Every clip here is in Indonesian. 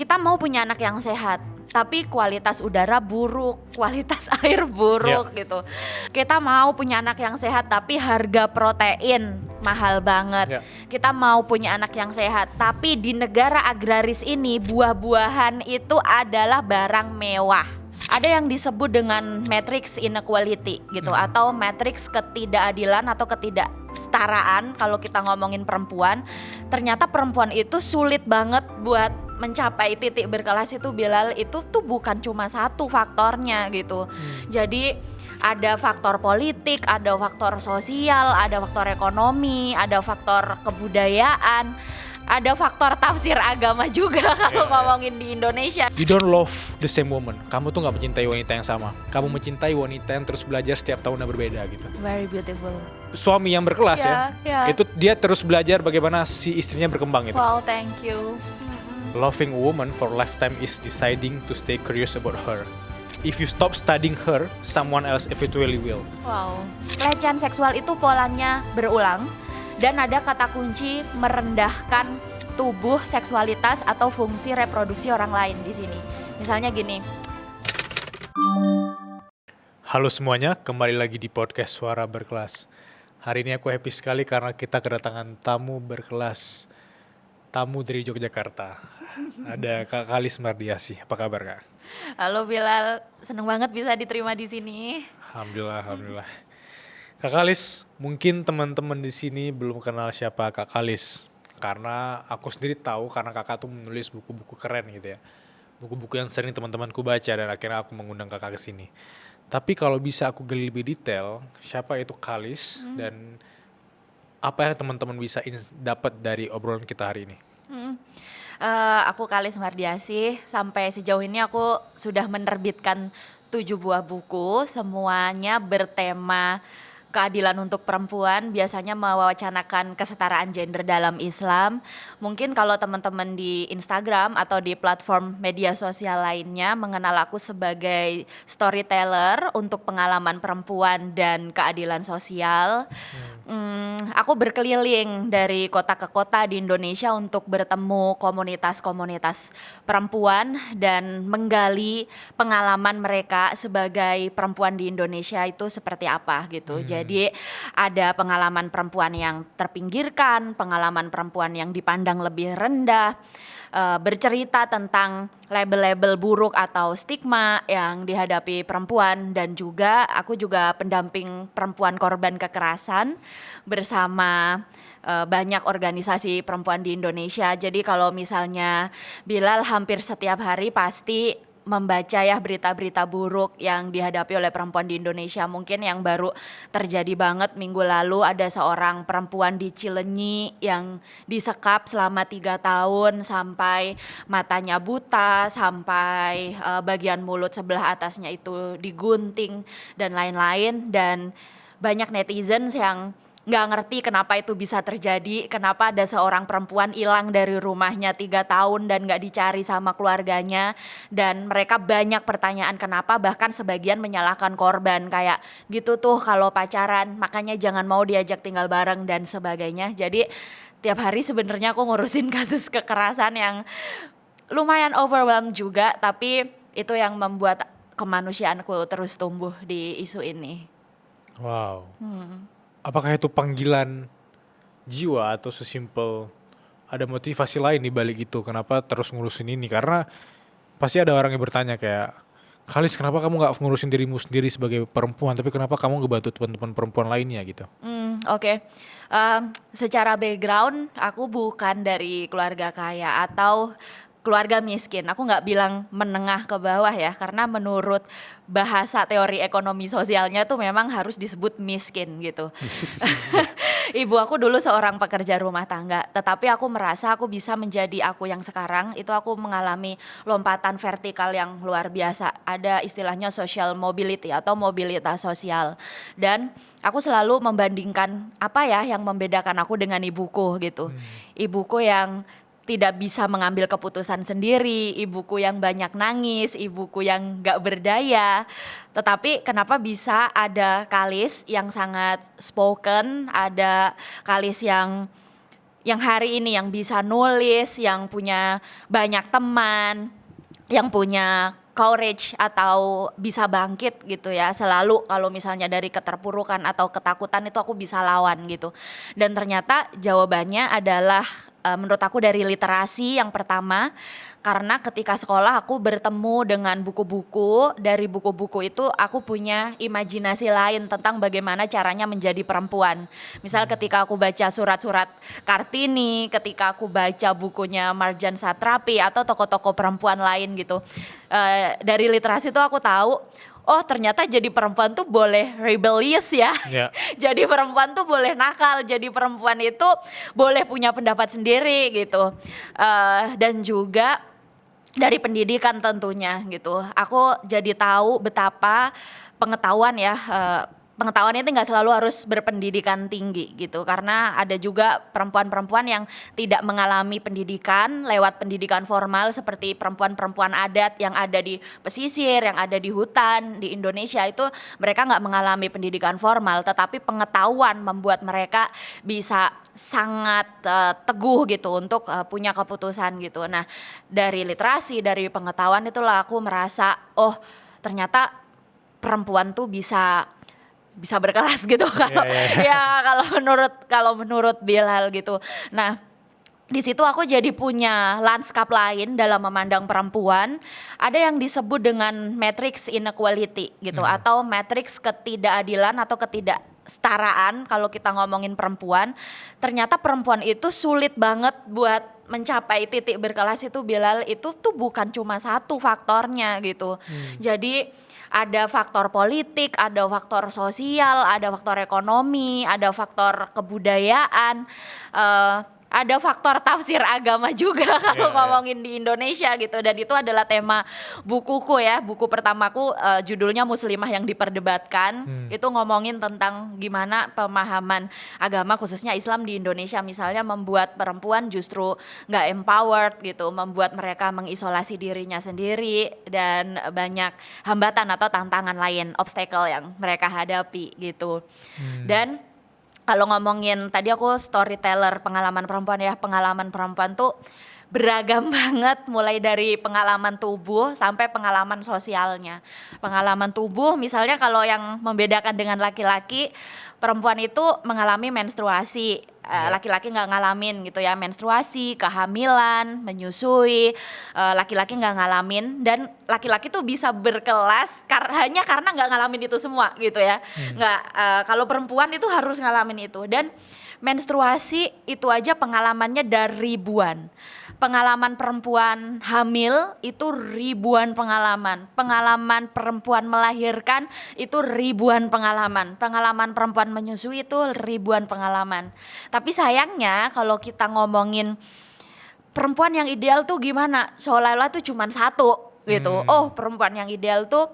kita mau punya anak yang sehat, tapi kualitas udara buruk, kualitas air buruk gitu. Kita mau punya anak yang sehat, tapi harga protein mahal banget. Kita mau punya anak yang sehat, tapi di negara agraris ini buah-buahan itu adalah barang mewah. Ada yang disebut dengan matrix inequality gitu, atau matrix ketidakadilan atau ketidaksetaraan. Kalau kita ngomongin perempuan, ternyata perempuan itu sulit banget buat mencapai titik berkelas itu, Bilal. Itu tuh bukan cuma satu faktornya gitu. Jadi ada faktor politik, ada faktor sosial, ada faktor ekonomi, ada faktor kebudayaan, ada faktor tafsir agama juga kalau ngomongin di Indonesia. You don't love the same woman. Kamu tuh gak mencintai wanita yang sama. Kamu mencintai wanita yang terus belajar setiap tahunnya berbeda gitu. Very beautiful. Suami yang berkelas itu dia terus belajar bagaimana si istrinya berkembang gitu. Wow, thank you. Loving a woman for lifetime is deciding to stay curious about her. If you stop studying her, someone else eventually will. Wow. Pelecehan seksual itu polanya berulang dan ada kata kunci merendahkan tubuh, seksualitas atau fungsi reproduksi orang lain di sini. Misalnya gini. Halo semuanya, kembali lagi di podcast Suara Berkelas. Hari ini aku happy sekali karena kita kedatangan tamu berkelas. Tamu dari Yogyakarta. Ada Kak Kalis Mardiasih. Apa kabar, Kak? Halo Bilal, seneng banget bisa diterima di sini. Alhamdulillah. Kak Kalis, mungkin teman-teman di sini belum kenal siapa Kak Kalis. Karena aku sendiri tahu karena Kakak tuh menulis buku-buku keren gitu ya. Buku-buku yang sering teman-temanku baca dan akhirnya aku mengundang Kakak ke sini. Tapi kalau bisa aku gali lebih detail, siapa itu Kalis dan apa yang teman-teman bisa dapat dari obrolan kita hari ini? Aku Kalis Mardiasih. Sampai sejauh ini aku sudah menerbitkan 7 buah buku. Semuanya bertema keadilan untuk perempuan, biasanya mewacanakan kesetaraan gender dalam Islam. Mungkin kalau teman-teman di Instagram atau di platform media sosial lainnya mengenal aku sebagai storyteller untuk pengalaman perempuan dan keadilan sosial. Aku berkeliling dari kota ke kota di Indonesia untuk bertemu komunitas-komunitas perempuan dan menggali pengalaman mereka sebagai perempuan di Indonesia itu seperti apa gitu. Jadi ada pengalaman perempuan yang terpinggirkan, pengalaman perempuan yang dipandang lebih rendah, bercerita tentang label-label buruk atau stigma yang dihadapi perempuan, dan juga aku juga pendamping perempuan korban kekerasan bersama banyak organisasi perempuan di Indonesia. Jadi kalau misalnya Bilal hampir setiap hari pasti membaca ya berita-berita buruk yang dihadapi oleh perempuan di Indonesia. Mungkin yang baru terjadi banget minggu lalu ada seorang perempuan di Cilenyi yang disekap selama 3 tahun sampai matanya buta, sampai bagian mulut sebelah atasnya itu digunting dan lain-lain. Dan banyak netizen yang nggak ngerti kenapa itu bisa terjadi, kenapa ada seorang perempuan hilang dari rumahnya 3 tahun dan nggak dicari sama keluarganya. Dan mereka banyak pertanyaan kenapa, bahkan sebagian menyalahkan korban kayak gitu tuh kalau pacaran makanya jangan mau diajak tinggal bareng dan sebagainya. Jadi tiap hari sebenarnya aku ngurusin kasus kekerasan yang lumayan overwhelmed juga, tapi itu yang membuat kemanusiaanku terus tumbuh di isu ini. Wow. Apakah itu panggilan jiwa atau sesimpel ada motivasi lain di balik itu? Kenapa terus ngurusin ini? Karena pasti ada orang yang bertanya kayak, Kalis kenapa kamu gak ngurusin dirimu sendiri sebagai perempuan, tapi kenapa kamu ngebantu teman-teman perempuan lainnya gitu? Oke. Secara background aku bukan dari keluarga kaya atau keluarga miskin. Aku nggak bilang menengah ke bawah ya, karena menurut bahasa teori ekonomi sosialnya tuh memang harus disebut miskin gitu. Ibu aku dulu seorang pekerja rumah tangga, tetapi aku merasa aku bisa menjadi aku yang sekarang. Itu aku mengalami lompatan vertikal yang luar biasa. Ada istilahnya social mobility atau mobilitas sosial. Dan aku selalu membandingkan apa ya yang membedakan aku dengan ibuku gitu. Ibuku yang tidak bisa mengambil keputusan sendiri, ibuku yang banyak nangis, ibuku yang gak berdaya. Tetapi kenapa bisa ada Kalis yang sangat spoken, ada Kalis yang yang hari ini yang bisa nulis, yang punya banyak teman, yang punya courage atau bisa bangkit gitu ya, selalu kalau misalnya dari keterpurukan atau ketakutan itu aku bisa lawan gitu. Dan ternyata jawabannya adalah menurut aku dari literasi yang pertama, karena ketika sekolah aku bertemu dengan buku-buku, dari buku-buku itu aku punya imajinasi lain tentang bagaimana caranya menjadi perempuan. Misal ketika aku baca surat-surat Kartini, ketika aku baca bukunya Marjan Satrapi atau tokoh-tokoh perempuan lain gitu. Dari literasi itu aku tahu, oh ternyata jadi perempuan tuh boleh rebellious ya. Ya. Jadi perempuan tuh boleh nakal, jadi perempuan itu boleh punya pendapat sendiri gitu. Dan juga dari pendidikan tentunya gitu. Aku jadi tahu betapa pengetahuan ya, pengetahuan itu nggak selalu harus berpendidikan tinggi gitu, karena ada juga perempuan-perempuan yang tidak mengalami pendidikan lewat pendidikan formal seperti perempuan-perempuan adat yang ada di pesisir, yang ada di hutan di Indonesia itu mereka nggak mengalami pendidikan formal, tetapi pengetahuan membuat mereka bisa sangat teguh gitu untuk punya keputusan gitu. Nah dari literasi, dari pengetahuan itulah aku merasa oh ternyata perempuan tuh bisa berkelas gitu kalau ya kalau menurut Bilal gitu. Nah, di situ aku jadi punya lanskap lain dalam memandang perempuan. Ada yang disebut dengan matrix inequality gitu atau matrix ketidakadilan atau ketidaksetaraan kalau kita ngomongin perempuan. Ternyata perempuan itu sulit banget buat mencapai titik berkelas itu, Bilal, itu tuh bukan cuma satu faktornya gitu. Jadi ada faktor politik, ada faktor sosial, ada faktor ekonomi, ada faktor kebudayaan, ada faktor tafsir agama juga kalau ngomongin di Indonesia gitu. Dan itu adalah tema bukuku ya, buku pertamaku judulnya Muslimah yang Diperdebatkan. Itu ngomongin tentang gimana pemahaman agama khususnya Islam di Indonesia misalnya membuat perempuan justru nggak empowered gitu, membuat mereka mengisolasi dirinya sendiri dan banyak hambatan atau tantangan lain, obstacle yang mereka hadapi gitu. Dan kalau ngomongin tadi aku storyteller pengalaman perempuan ya, pengalaman perempuan tuh beragam banget, mulai dari pengalaman tubuh sampai pengalaman sosialnya. Pengalaman tubuh misalnya kalau yang membedakan dengan laki-laki, perempuan itu mengalami menstruasi, laki-laki nggak ngalamin gitu ya, menstruasi, kehamilan, menyusui, laki-laki nggak ngalamin, dan laki-laki tuh bisa berkelas hanya karena nggak ngalamin itu semua gitu ya. Nggak, kalau perempuan itu harus ngalamin itu. Dan menstruasi itu aja pengalamannya dari ribuan. Pengalaman perempuan hamil itu ribuan pengalaman. Pengalaman perempuan melahirkan itu ribuan pengalaman. Pengalaman perempuan menyusui itu ribuan pengalaman. Tapi sayangnya kalau kita ngomongin perempuan yang ideal tuh gimana? Seolah-olah tuh cuma satu gitu. Oh, perempuan yang ideal tuh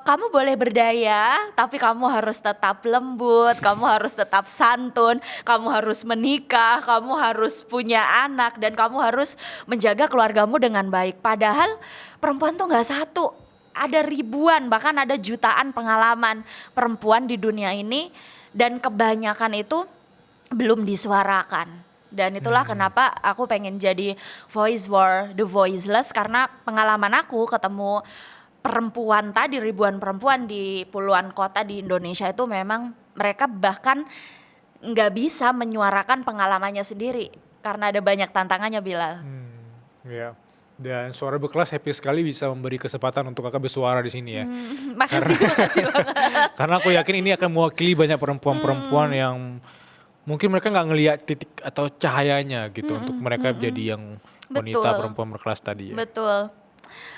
kamu boleh berdaya, tapi kamu harus tetap lembut, kamu harus tetap santun, kamu harus menikah, kamu harus punya anak, dan kamu harus menjaga keluargamu dengan baik. Padahal perempuan tuh nggak satu, ada ribuan, bahkan ada jutaan pengalaman perempuan di dunia ini, dan kebanyakan itu belum disuarakan. Dan itulah kenapa aku pengen jadi voice for the voiceless, karena pengalaman aku ketemu perempuan tadi, ribuan perempuan di puluhan kota di Indonesia itu memang mereka bahkan nggak bisa menyuarakan pengalamannya sendiri karena ada banyak tantangannya, Bilal. Ya. Dan Suara Berkelas happy sekali bisa memberi kesempatan untuk kakak bersuara di sini ya. Makasih banget. Karena aku yakin ini akan mewakili banyak perempuan-perempuan yang mungkin mereka nggak ngelihat titik atau cahayanya gitu untuk mereka jadi yang wanita perempuan berkelas tadi ya. Betul.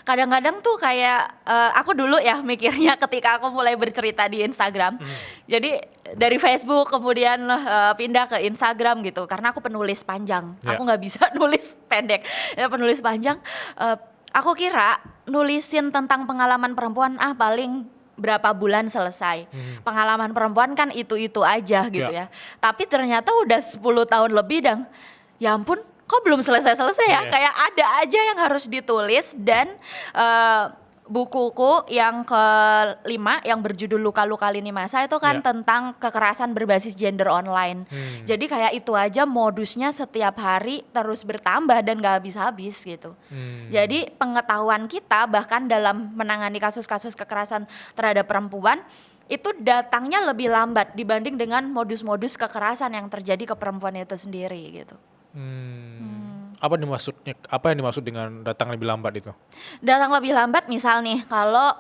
Kadang-kadang tuh kayak aku dulu ya mikirnya ketika aku mulai bercerita di Instagram. Jadi dari Facebook kemudian pindah ke Instagram gitu, karena aku penulis panjang. Aku nggak bisa nulis pendek. Ya, penulis panjang. Aku kira nulisin tentang pengalaman perempuan paling berapa bulan selesai. Pengalaman perempuan kan itu-itu aja gitu ya. Tapi ternyata udah 10 tahun lebih dan ya ampun, kok belum selesai-selesai ya? Kayak ada aja yang harus ditulis dan bukuku yang kelima yang berjudul Luka-Luka Lini Masa itu kan tentang kekerasan berbasis gender online. Jadi kayak itu aja modusnya setiap hari terus bertambah dan gak habis-habis gitu. Jadi pengetahuan kita bahkan dalam menangani kasus-kasus kekerasan terhadap perempuan itu datangnya lebih lambat dibanding dengan modus-modus kekerasan yang terjadi ke perempuan itu sendiri gitu. Apa yang dimaksud dengan datang lebih lambat itu? Datang lebih lambat misal nih kalau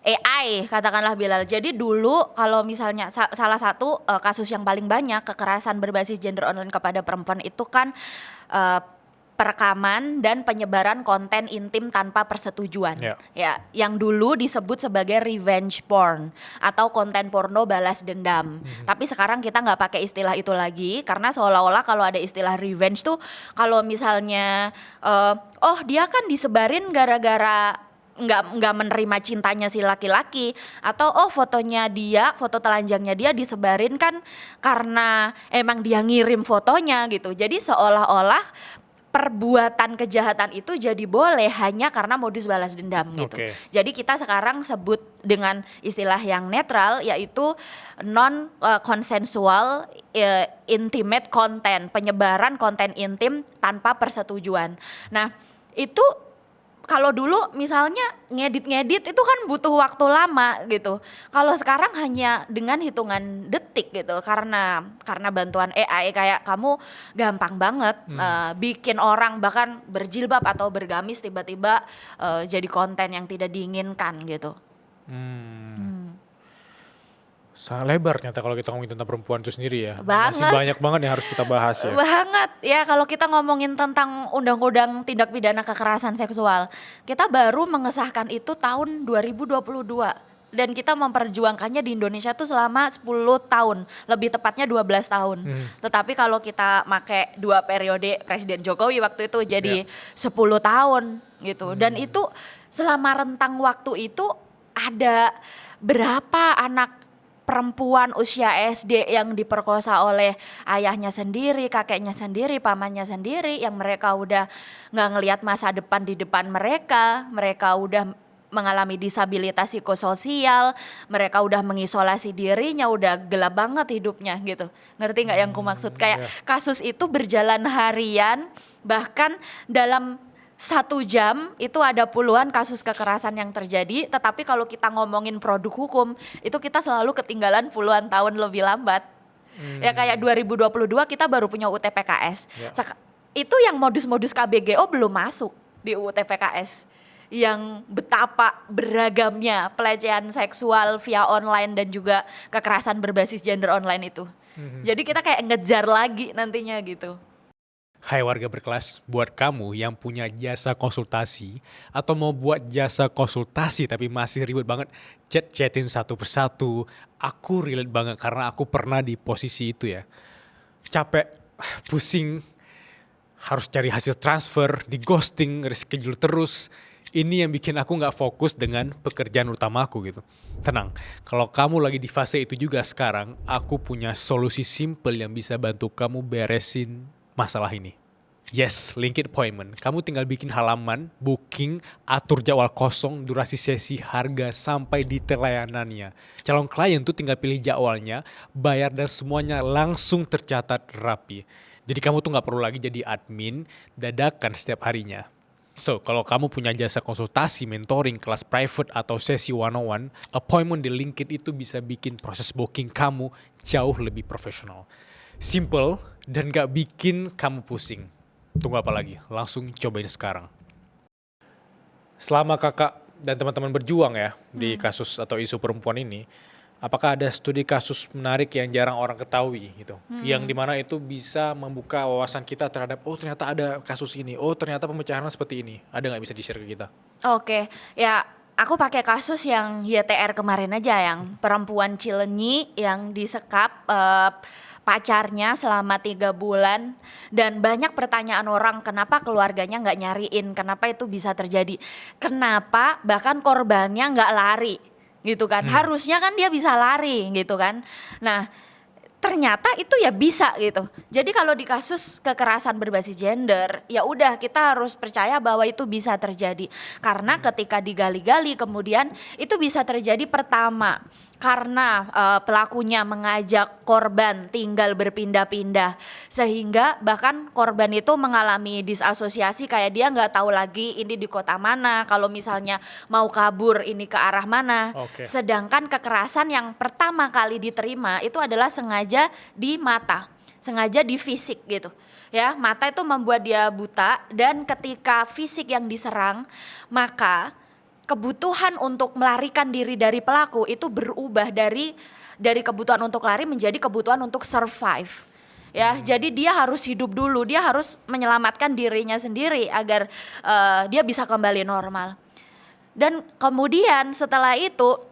AI katakanlah Bilal. Jadi dulu kalau misalnya salah satu kasus yang paling banyak kekerasan berbasis gender online kepada perempuan itu kan perekaman dan penyebaran konten intim tanpa persetujuan. Ya, yang dulu disebut sebagai revenge porn atau konten porno balas dendam. Tapi sekarang kita nggak pakai istilah itu lagi karena seolah-olah kalau ada istilah revenge tuh kalau misalnya oh dia kan disebarin gara-gara nggak menerima cintanya si laki-laki, atau oh fotonya dia, foto telanjangnya dia disebarin kan karena emang dia ngirim fotonya gitu. Jadi seolah-olah perbuatan kejahatan itu jadi boleh hanya karena modus balas dendam gitu. Jadi kita sekarang sebut dengan istilah yang netral yaitu non consensual intimate content, penyebaran konten intim tanpa persetujuan. Nah, itu kalau dulu misalnya ngedit itu kan butuh waktu lama gitu. Kalau sekarang hanya dengan hitungan detik gitu karena bantuan AI kayak kamu gampang banget bikin orang bahkan berjilbab atau bergamis tiba-tiba jadi konten yang tidak diinginkan gitu. Sangat lebar ternyata kalau kita ngomongin tentang perempuan itu sendiri ya. Banget. Masih banyak banget yang harus kita bahas ya. Banget ya, kalau kita ngomongin tentang undang-undang tindak pidana kekerasan seksual, kita baru mengesahkan itu tahun 2022 dan kita memperjuangkannya di Indonesia tuh selama 10 tahun, lebih tepatnya 12 tahun. Tetapi kalau kita make 2 periode Presiden Jokowi waktu itu jadi 10 tahun gitu. Dan itu selama rentang waktu itu ada berapa anak perempuan usia SD yang diperkosa oleh ayahnya sendiri, kakeknya sendiri, pamannya sendiri, yang mereka udah nggak ngelihat masa depan di depan mereka udah mengalami disabilitas psikososial, mereka udah mengisolasi dirinya, udah gelap banget hidupnya gitu. Ngerti nggak yang ku maksud? Kayak kasus itu berjalan harian, bahkan dalam 1 jam itu ada puluhan kasus kekerasan yang terjadi, tetapi kalau kita ngomongin produk hukum, itu kita selalu ketinggalan puluhan tahun lebih lambat. Ya kayak 2022 kita baru punya UU-TPKS. Itu yang modus-modus KBGO belum masuk di UU-TPKS. Yang betapa beragamnya pelecehan seksual via online dan juga kekerasan berbasis gender online itu. Jadi kita kayak ngejar lagi nantinya gitu. Hai warga berkelas, buat kamu yang punya jasa konsultasi atau mau buat jasa konsultasi tapi masih ribet banget chatin satu persatu, aku relate banget karena aku pernah di posisi itu ya. Capek, pusing, harus cari hasil transfer, di ghosting, reschedule terus. Ini yang bikin aku gak fokus dengan pekerjaan utama aku gitu. Tenang, kalau kamu lagi di fase itu juga sekarang, aku punya solusi simple yang bisa bantu kamu beresin masalah ini. Yes, LinkedIn appointment. Kamu tinggal bikin halaman, booking, atur jadwal kosong, durasi sesi, harga, sampai detail layanannya. Calon klien tuh tinggal pilih jadwalnya, bayar dan semuanya langsung tercatat rapi. Jadi kamu tuh gak perlu lagi jadi admin dadakan setiap harinya. So, kalau kamu punya jasa konsultasi, mentoring, kelas private, atau sesi one-on-one, appointment di LinkedIn itu bisa bikin proses booking kamu jauh lebih profesional. Simple dan gak bikin kamu pusing. Tunggu apa lagi? Langsung cobain sekarang. Selama kakak dan teman-teman berjuang ya di kasus atau isu perempuan ini, apakah ada studi kasus menarik yang jarang orang ketahui gitu? Yang dimana itu bisa membuka wawasan kita terhadap, oh ternyata ada kasus ini, oh ternyata pemecahannya seperti ini. Ada gak bisa di-share ke kita? Oke, ya aku pakai kasus yang YTR kemarin aja, yang perempuan Cilenyi yang disekap pacarnya selama 3 bulan, dan banyak pertanyaan orang kenapa keluarganya nggak nyariin, kenapa itu bisa terjadi, kenapa bahkan korbannya nggak lari gitu kan. Harusnya kan dia bisa lari gitu kan. Nah ternyata itu ya bisa gitu. Jadi kalau di kasus kekerasan berbasis gender, ya udah kita harus percaya bahwa itu bisa terjadi. Karena ketika digali-gali kemudian itu bisa terjadi pertama karena pelakunya mengajak korban tinggal berpindah-pindah sehingga bahkan korban itu mengalami disasosiasi, kayak dia nggak tahu lagi ini di kota mana, kalau misalnya mau kabur ini ke arah mana. Oke. Sedangkan kekerasan yang pertama kali diterima itu adalah sengaja di mata, sengaja di fisik gitu. Ya, mata itu membuat dia buta, dan ketika fisik yang diserang, maka kebutuhan untuk melarikan diri dari pelaku itu berubah dari kebutuhan untuk lari menjadi kebutuhan untuk survive. Ya, jadi dia harus hidup dulu, dia harus menyelamatkan dirinya sendiri agar dia bisa kembali normal. Dan kemudian setelah itu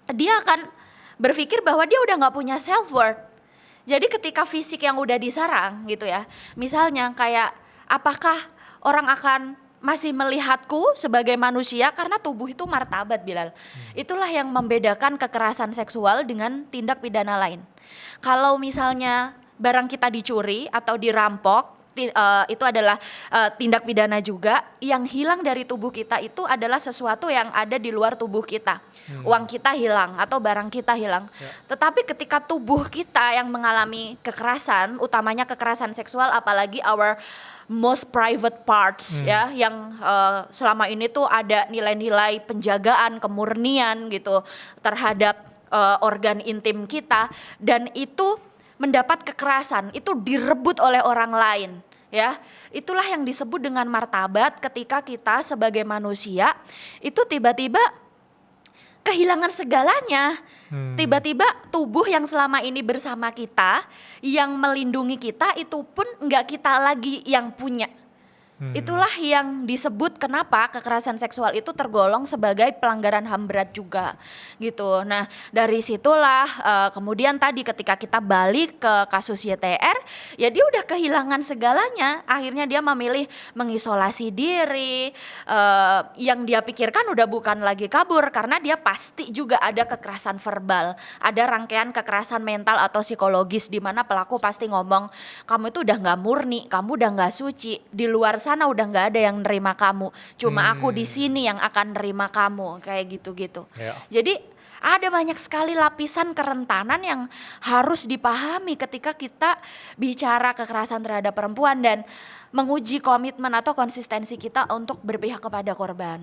dia akan berpikir bahwa dia udah nggak punya self worth. Jadi ketika fisik yang udah diserang gitu ya, misalnya kayak apakah orang akan masih melihatku sebagai manusia, karena tubuh itu martabat, Bilal. Itulah yang membedakan kekerasan seksual dengan tindak pidana lain. Kalau misalnya barang kita dicuri atau dirampok, itu adalah tindak pidana juga. Yang hilang dari tubuh kita itu adalah sesuatu yang ada di luar tubuh kita. Uang kita hilang atau barang kita hilang. Tetapi ketika tubuh kita yang mengalami kekerasan, utamanya kekerasan seksual, apalagi our most private parts ya, yang selama ini tuh ada nilai-nilai penjagaan, kemurnian gitu terhadap organ intim kita, dan itu mendapat kekerasan, itu direbut oleh orang lain. Ya, itulah yang disebut dengan martabat ketika kita sebagai manusia itu tiba-tiba kehilangan segalanya. Tiba-tiba tubuh yang selama ini bersama kita, yang melindungi kita, itu pun nggak kita lagi yang punya. Itulah yang disebut kenapa kekerasan seksual itu tergolong sebagai pelanggaran HAM berat juga gitu. Nah, dari situlah kemudian tadi ketika kita balik ke kasus YTR, ya dia udah kehilangan segalanya. Akhirnya dia memilih mengisolasi diri, yang dia pikirkan udah bukan lagi kabur, karena dia pasti juga ada kekerasan verbal, ada rangkaian kekerasan mental atau psikologis di mana pelaku pasti ngomong, kamu itu udah nggak murni, kamu udah nggak suci, di luar sana udah nggak ada yang nerima kamu, cuma aku di sini yang akan nerima kamu, kayak gitu-gitu. Jadi ada banyak sekali lapisan kerentanan yang harus dipahami ketika kita bicara kekerasan terhadap perempuan dan menguji komitmen atau konsistensi kita untuk berpihak kepada korban.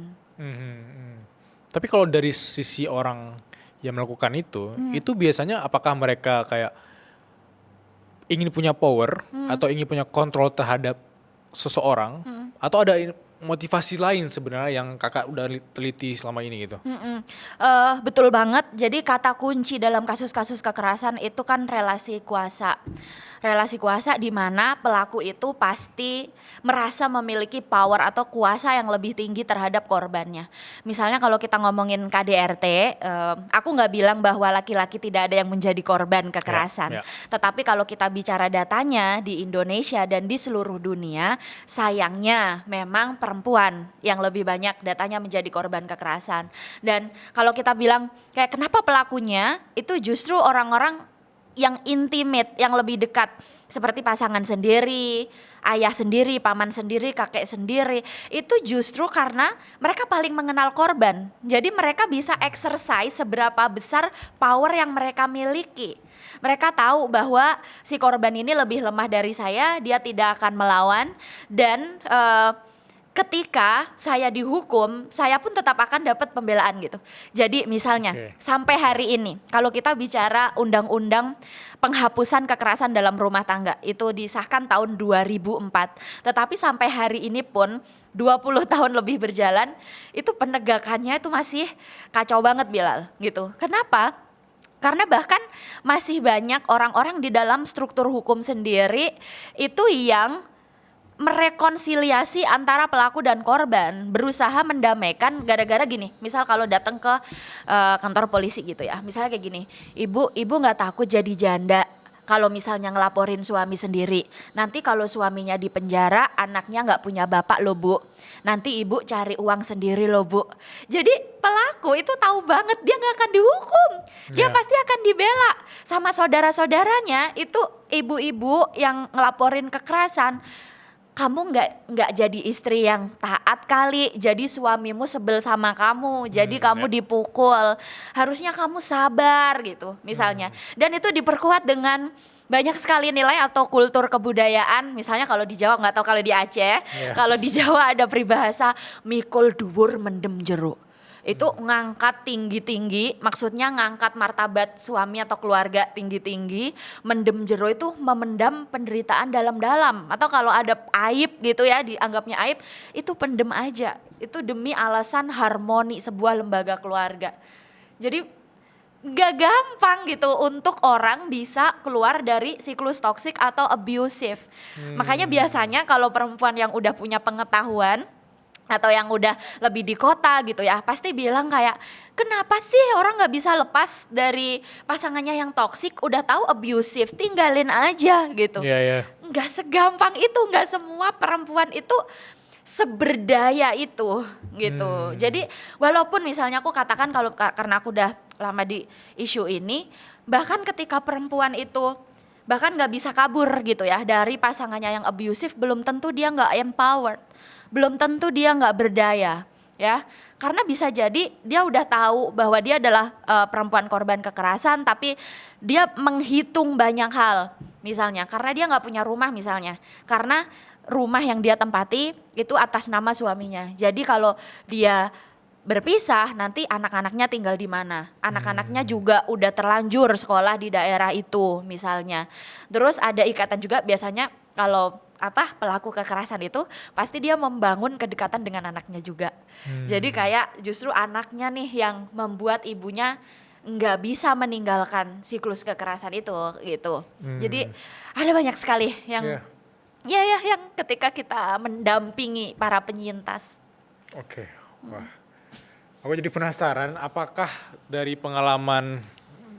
Tapi kalau dari sisi orang yang melakukan itu biasanya apakah mereka kayak ingin punya power atau ingin punya kontrol terhadap seseorang, atau ada motivasi lain sebenarnya yang kakak udah teliti selama ini gitu? Betul banget. Jadi kata kunci dalam kasus-kasus kekerasan itu kan relasi kuasa. Relasi kuasa di mana pelaku itu pasti merasa memiliki power atau kuasa yang lebih tinggi terhadap korbannya. Misalnya kalau kita ngomongin KDRT, aku nggak bilang bahwa laki-laki tidak ada yang menjadi korban kekerasan. Tetapi kalau kita bicara datanya di Indonesia dan di seluruh dunia, sayangnya memang perempuan yang lebih banyak datanya menjadi korban kekerasan. Dan kalau kita bilang kayak kenapa pelakunya itu justru orang-orang yang intimate, yang lebih dekat, seperti pasangan sendiri, ayah sendiri, paman sendiri, kakek sendiri, itu justru karena mereka paling mengenal korban. Jadi mereka bisa exercise seberapa besar power yang mereka miliki. Mereka tahu bahwa si korban ini lebih lemah dari saya, dia tidak akan melawan, dan ketika saya dihukum, saya pun tetap akan dapat pembelaan gitu. Jadi misalnya sampai hari ini, kalau kita bicara undang-undang penghapusan kekerasan dalam rumah tangga, itu disahkan tahun 2004. Tetapi sampai hari ini pun 20 tahun lebih berjalan, itu penegakannya itu masih kacau banget, Bilal gitu. Kenapa? Karena bahkan masih banyak orang-orang di dalam struktur hukum sendiri itu yang merekonsiliasi antara pelaku dan korban, berusaha mendamaikan gara-gara gini. Misal kalau datang ke kantor polisi gitu ya, misalnya kayak gini, ibu nggak takut jadi janda kalau misalnya ngelaporin suami sendiri, nanti kalau suaminya di penjara, anaknya nggak punya bapak loh bu, nanti ibu cari uang sendiri loh bu. Jadi pelaku aku itu tahu banget dia nggak akan dihukum, dia Iya. pasti akan dibela sama saudara-saudaranya. Itu ibu-ibu yang ngelaporin kekerasan, kamu nggak jadi istri yang taat kali, jadi suamimu sebel sama kamu, jadi kamu Ya. dipukul, harusnya kamu sabar gitu misalnya. Dan itu diperkuat dengan banyak sekali nilai atau kultur kebudayaan. Misalnya kalau di Jawa, nggak tahu kalau di Aceh, kalau di Jawa ada peribahasa mikul dhuwur mendem jero. Itu ngangkat tinggi-tinggi, maksudnya ngangkat martabat suami atau keluarga tinggi-tinggi. Mendem jero itu memendam penderitaan dalam-dalam, atau kalau ada aib gitu ya, dianggapnya aib, itu pendem aja. Itu demi alasan harmoni sebuah lembaga keluarga. Jadi gak gampang gitu untuk orang bisa keluar dari siklus toksik atau abusive. Makanya biasanya kalau perempuan yang udah punya pengetahuan atau yang udah lebih di kota gitu ya, pasti bilang kayak, kenapa sih orang nggak bisa lepas dari pasangannya yang toksik, udah tahu abusive, tinggalin aja gitu. Iya, iya. Nggak segampang itu, nggak semua perempuan itu seberdaya itu gitu. Jadi walaupun misalnya aku katakan kalau karena aku udah lama di isu ini, bahkan ketika perempuan itu bahkan nggak bisa kabur gitu ya dari pasangannya yang abusive, belum tentu dia nggak empowered, belum tentu dia nggak berdaya ya, karena bisa jadi dia udah tahu bahwa dia adalah perempuan korban kekerasan, tapi dia menghitung banyak hal, misalnya karena dia nggak punya rumah, misalnya karena rumah yang dia tempati itu atas nama suaminya. Jadi kalau dia berpisah, nanti anak-anaknya tinggal di mana? Anak-anaknya juga udah terlanjur sekolah di daerah itu misalnya. Terus ada ikatan juga biasanya kalau pelaku kekerasan itu pasti dia membangun kedekatan dengan anaknya juga. Jadi kayak justru anaknya nih yang membuat ibunya nggak bisa meninggalkan siklus kekerasan itu gitu. Jadi ada banyak sekali yang Iya. yang ketika kita mendampingi para penyintas. Oke. Wah. Aku jadi penasaran, apakah dari pengalaman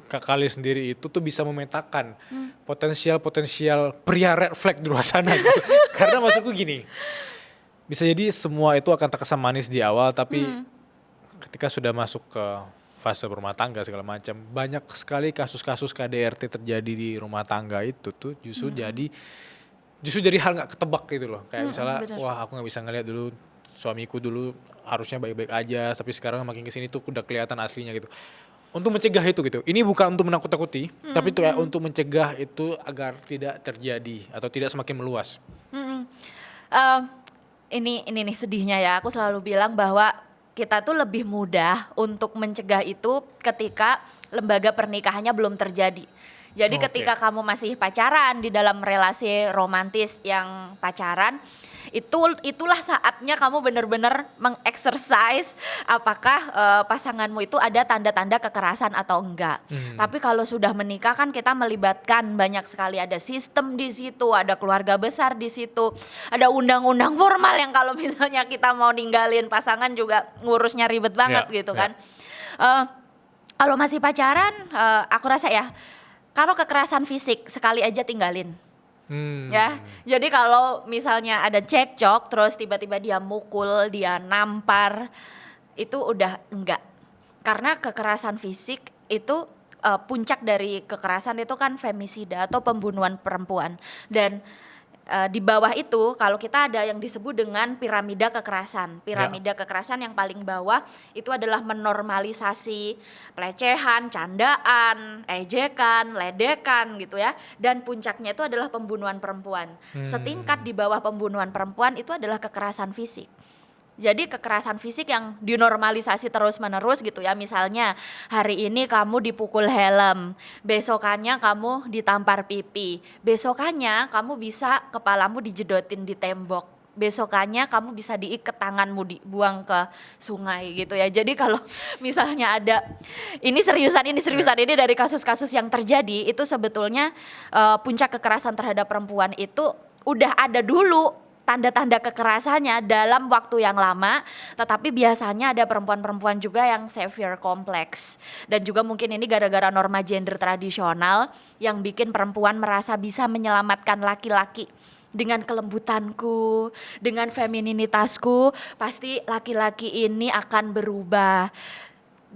Kak Kali sendiri itu tuh bisa memetakan potensial pria red flag di luar sana gitu. Karena maksudku gini, bisa jadi semua itu akan terkesan manis di awal, tapi ketika sudah masuk ke fase berumah tangga segala macam, banyak sekali kasus-kasus KDRT terjadi di rumah tangga itu tuh justru jadi hal nggak ketebak gitu loh. Kayak misalnya, benar. wah aku nggak bisa ngeliat dulu suamiku dulu harusnya baik-baik aja, tapi sekarang makin kesini tuh udah kelihatan aslinya gitu. Untuk mencegah itu gitu, ini bukan untuk menakut-takuti, tapi itu untuk mencegah itu agar tidak terjadi atau tidak semakin meluas. Ini nih sedihnya ya, aku selalu bilang bahwa kita tuh lebih mudah untuk mencegah itu ketika lembaga pernikahannya belum terjadi. Jadi ketika kamu masih pacaran, di dalam relasi romantis yang pacaran, itulah saatnya kamu benar-benar mengeksersis apakah pasanganmu itu ada tanda-tanda kekerasan atau enggak. Tapi kalau sudah menikah kan kita melibatkan banyak sekali, ada sistem di situ, ada keluarga besar di situ, ada undang-undang formal yang kalau misalnya kita mau ninggalin pasangan juga ngurusnya ribet banget gitu kan. Kalau masih pacaran, aku rasa ya, kalau kekerasan fisik sekali aja tinggalin. Ya, jadi kalau misalnya ada cekcok terus tiba-tiba dia mukul, dia nampar, itu udah enggak. Karena kekerasan fisik itu puncak dari kekerasan itu kan femisida atau pembunuhan perempuan. Dan di bawah itu kalau kita ada yang disebut dengan piramida kekerasan. Piramida kekerasan yang paling bawah itu adalah menormalisasi pelecehan, candaan, ejekan, ledekan gitu ya. Dan puncaknya itu adalah pembunuhan perempuan. Setingkat di bawah pembunuhan perempuan itu adalah kekerasan fisik. Jadi kekerasan fisik yang dinormalisasi terus-menerus gitu ya. Misalnya hari ini kamu dipukul helm, besokannya kamu ditampar pipi, besokannya kamu bisa kepalamu dijedotin di tembok, besokannya kamu bisa diikat tanganmu dibuang ke sungai gitu ya. Jadi kalau misalnya ada ini seriusan ini dari kasus-kasus yang terjadi, itu sebetulnya puncak kekerasan terhadap perempuan itu udah ada dulu tanda-tanda kekerasannya dalam waktu yang lama, tetapi biasanya ada perempuan-perempuan juga yang severe complex. Dan juga mungkin ini gara-gara norma gender tradisional yang bikin perempuan merasa bisa menyelamatkan laki-laki. Dengan kelembutanku, dengan femininitasku, pasti laki-laki ini akan berubah.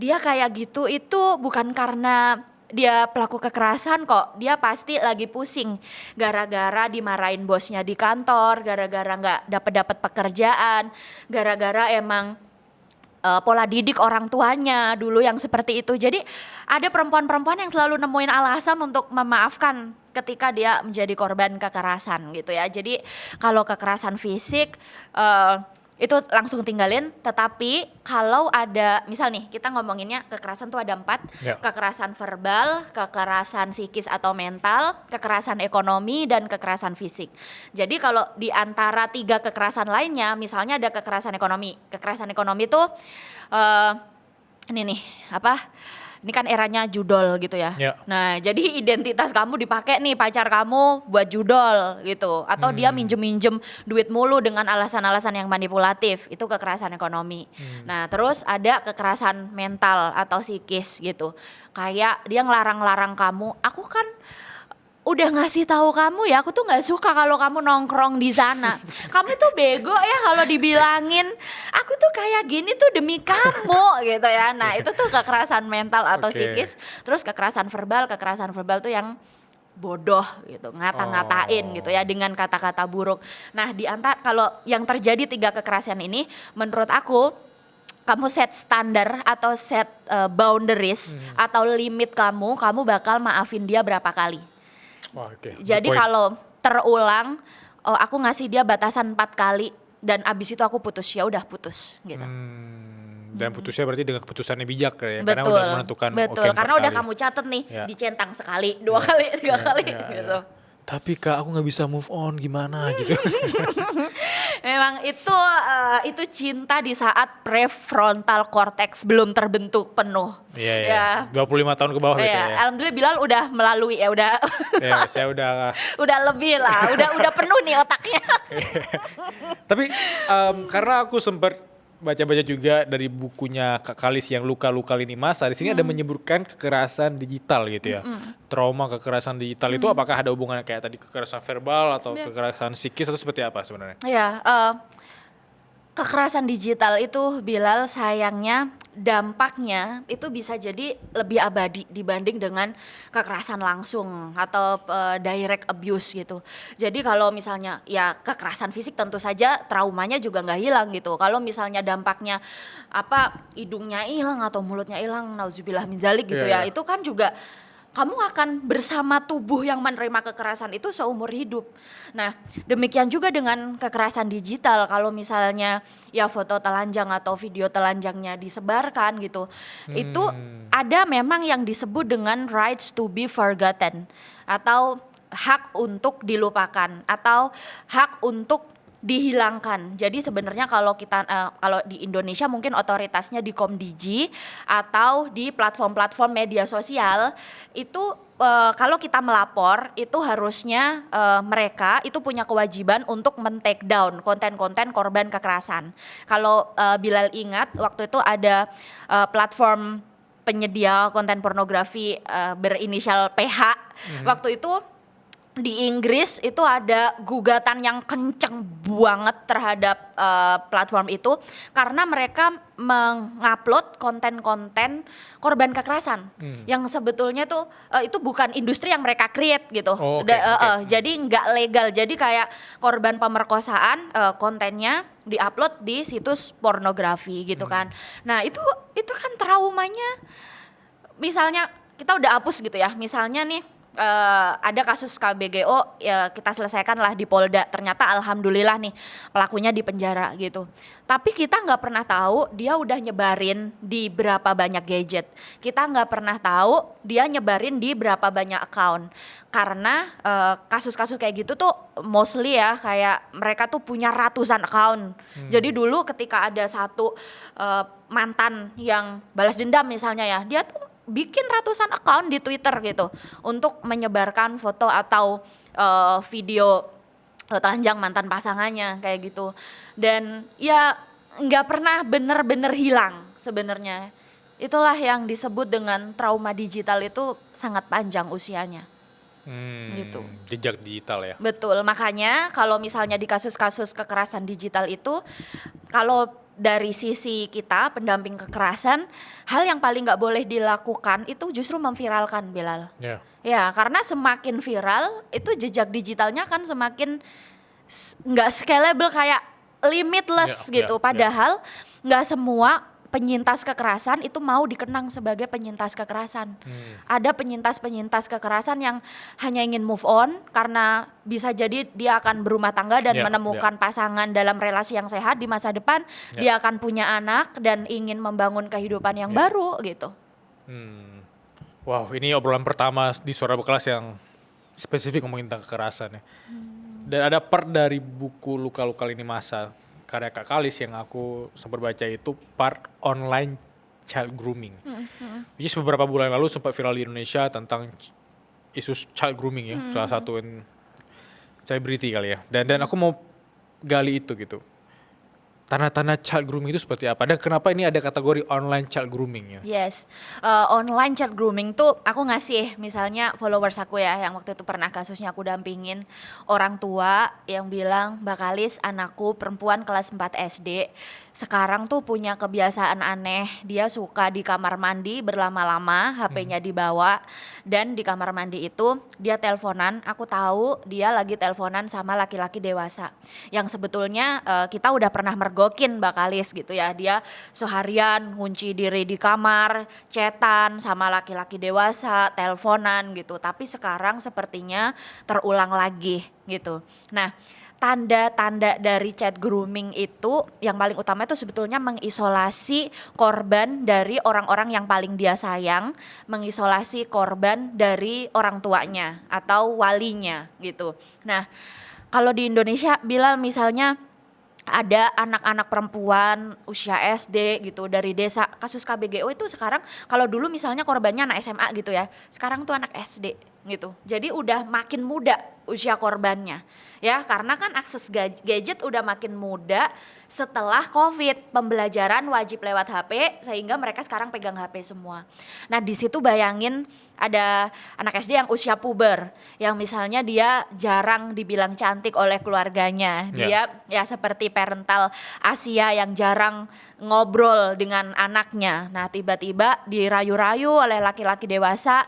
dia kayak gitu itu bukan karena dia pelaku kekerasan kok, dia pasti lagi pusing gara-gara dimarahin bosnya di kantor, gara-gara nggak dapat pekerjaan, gara-gara emang pola didik orang tuanya dulu yang seperti itu. Jadi ada perempuan-perempuan yang selalu nemuin alasan untuk memaafkan ketika dia menjadi korban kekerasan gitu ya. Jadi kalau kekerasan fisik itu langsung tinggalin, tetapi kalau ada misal nih kita ngomonginnya kekerasan tuh ada 4, Ya. kekerasan verbal, kekerasan psikis atau mental, kekerasan ekonomi, dan kekerasan fisik. Jadi kalau di antara 3 kekerasan lainnya, misalnya ada kekerasan ekonomi tuh ini nih ini kan eranya judol gitu ya. Ya. Nah, jadi identitas kamu dipakai nih pacar kamu buat judol gitu. Atau dia minjem-minjem duit mulu dengan alasan-alasan yang manipulatif. Itu kekerasan ekonomi. Nah, terus ada kekerasan mental atau psikis gitu. Kayak dia ngelarang-larang kamu, aku kan udah ngasih tahu kamu ya, aku tuh nggak suka kalau kamu nongkrong di sana. Kamu tuh bego ya kalau dibilangin. Aku tuh kayak gini tuh demi kamu gitu ya. Nah itu tuh kekerasan mental atau Oke. psikis. Terus kekerasan verbal tuh yang bodoh gitu, ngata-ngatain gitu ya dengan kata-kata buruk. Nah di antara kalau yang terjadi 3 kekerasan ini, menurut aku kamu set standar atau set boundaries atau limit kamu bakal maafin dia berapa kali. Wah, oke. Jadi Good point. kalau terulang, aku ngasih dia batasan 4 kali dan abis itu aku putus, ya udah putus gitu. Dan putusnya berarti dengan keputusannya bijak ya, karena Betul, udah menentukan betul. oke, 4 Karena udah kali. kamu catet nih, Ya. dicentang sekali, 2 kali, 3 kali Ya, ya. gitu. Tapi Kak, aku nggak bisa move on gimana gitu. Memang itu cinta di saat prefrontal cortex belum terbentuk penuh. Iya, iya. Ya. 25 tahun ke bawah Iya, biasanya ya. alhamdulillah Bilal udah melalui ya, udah Ya, saya udah. udah lebih lah, udah penuh nih otaknya. Tapi karena aku sempat baca-baca juga dari bukunya Kak Kalis yang Luka-Luka Lini Masa, di sini ada menyebutkan kekerasan digital gitu ya. Trauma kekerasan digital itu apakah ada hubungannya kayak tadi kekerasan verbal atau Iya. kekerasan psikis atau seperti apa sebenarnya? Ya, kekerasan digital itu Bilal sayangnya dampaknya itu bisa jadi lebih abadi dibanding dengan kekerasan langsung atau direct abuse gitu. Jadi kalau misalnya ya kekerasan fisik tentu saja traumanya juga nggak hilang gitu. Kalau misalnya dampaknya hidungnya hilang atau mulutnya hilang, nauzubillah min dzalik gitu Iya, ya. iya. Itu kan juga kamu akan bersama tubuh yang menerima kekerasan itu seumur hidup. Nah, demikian juga dengan kekerasan digital. Kalau misalnya ya foto telanjang atau video telanjangnya disebarkan gitu, itu ada memang yang disebut dengan rights to be forgotten atau hak untuk dilupakan atau hak untuk dihilangkan. Jadi sebenarnya kalau di Indonesia mungkin otoritasnya di Komdigi atau di platform-platform media sosial itu kalau kita melapor itu harusnya mereka itu punya kewajiban untuk men-take down konten-konten korban kekerasan. Kalau Bilal ingat waktu itu ada platform penyedia konten pornografi berinisial PH. Waktu itu di Inggris itu ada gugatan yang kenceng banget terhadap platform itu karena mereka mengupload konten-konten korban kekerasan yang sebetulnya tuh itu bukan industri yang mereka create gitu. Oh, oke, oke. Jadi nggak legal. Jadi kayak korban pemerkosaan kontennya diupload di situs pornografi gitu kan. Nah itu kan traumanya. Misalnya kita udah hapus gitu ya. Misalnya nih ada kasus KBGO ya kita selesaikan lah di Polda, ternyata alhamdulillah nih pelakunya di penjara gitu. Tapi kita nggak pernah tahu dia udah nyebarin di berapa banyak gadget. Kita nggak pernah tahu dia nyebarin di berapa banyak account. Karena kasus-kasus kayak gitu tuh mostly ya kayak mereka tuh punya ratusan account. Jadi dulu ketika ada satu mantan yang balas dendam misalnya ya, dia tuh bikin ratusan account di Twitter gitu untuk menyebarkan foto atau video telanjang mantan pasangannya kayak gitu. Dan ya nggak pernah bener-bener hilang sebenarnya. Itulah yang disebut dengan trauma digital itu sangat panjang usianya. Gitu. Jejak digital ya. Betul, makanya kalau misalnya di kasus-kasus kekerasan digital itu kalau dari sisi kita pendamping kekerasan, hal yang paling nggak boleh dilakukan itu justru memviralkan, Bilal. Ya. Ya, karena semakin viral itu jejak digitalnya kan semakin nggak scalable, kayak limitless Ya, gitu. ya, ya. Padahal nggak semua penyintas kekerasan itu mau dikenang sebagai penyintas kekerasan. Ada penyintas-penyintas kekerasan yang hanya ingin move on karena bisa jadi dia akan berumah tangga dan Ya, menemukan pasangan dalam relasi yang sehat di masa depan. Dia akan punya anak dan ingin membangun kehidupan yang baru gitu. Wow, ini obrolan pertama di Suara Berkelas yang spesifik ngomongin tentang kekerasan ya. Dan ada part dari buku Luka-Luka Lini Masa karya Kak Kalis yang aku sempat baca itu part online child grooming. Which is beberapa bulan lalu sempat viral di Indonesia tentang isu child grooming ya, salah satu selebriti kali ya. Dan aku mau gali itu gitu. Tanda-tanda child grooming itu seperti apa dan kenapa ini ada kategori online child grooming ya? Yes, online child grooming tuh aku ngasih misalnya followers aku ya yang waktu itu pernah kasusnya aku dampingin, orang tua yang bilang, Mbak Kalis, anakku perempuan kelas 4 SD sekarang tuh punya kebiasaan aneh, dia suka di kamar mandi berlama-lama, HP-nya dibawa, dan di kamar mandi itu dia teleponan, aku tahu dia lagi teleponan sama laki-laki dewasa yang sebetulnya kita udah pernah mergokin Mbak Kalis gitu ya, dia seharian ngunci diri di kamar, chatan sama laki-laki dewasa, teleponan gitu, tapi sekarang sepertinya terulang lagi gitu. Nah, tanda-tanda dari chat grooming itu yang paling utama itu sebetulnya mengisolasi korban dari orang-orang yang paling dia sayang, mengisolasi korban dari orang tuanya atau walinya gitu. Nah, kalau di Indonesia, Bilal, misalnya ada anak-anak perempuan usia SD gitu dari desa, kasus KBGO itu sekarang, kalau dulu misalnya korbannya anak SMA gitu ya, sekarang tuh anak SD gitu. Jadi udah makin muda usia korbannya. Ya, karena kan akses gadget udah makin muda setelah COVID, pembelajaran wajib lewat HP sehingga mereka sekarang pegang HP semua. Nah, di situ bayangin ada anak SD yang usia puber, yang misalnya dia jarang dibilang cantik oleh keluarganya. Dia ya seperti parental Asia yang jarang ngobrol dengan anaknya. Nah, tiba-tiba dirayu-rayu oleh laki-laki dewasa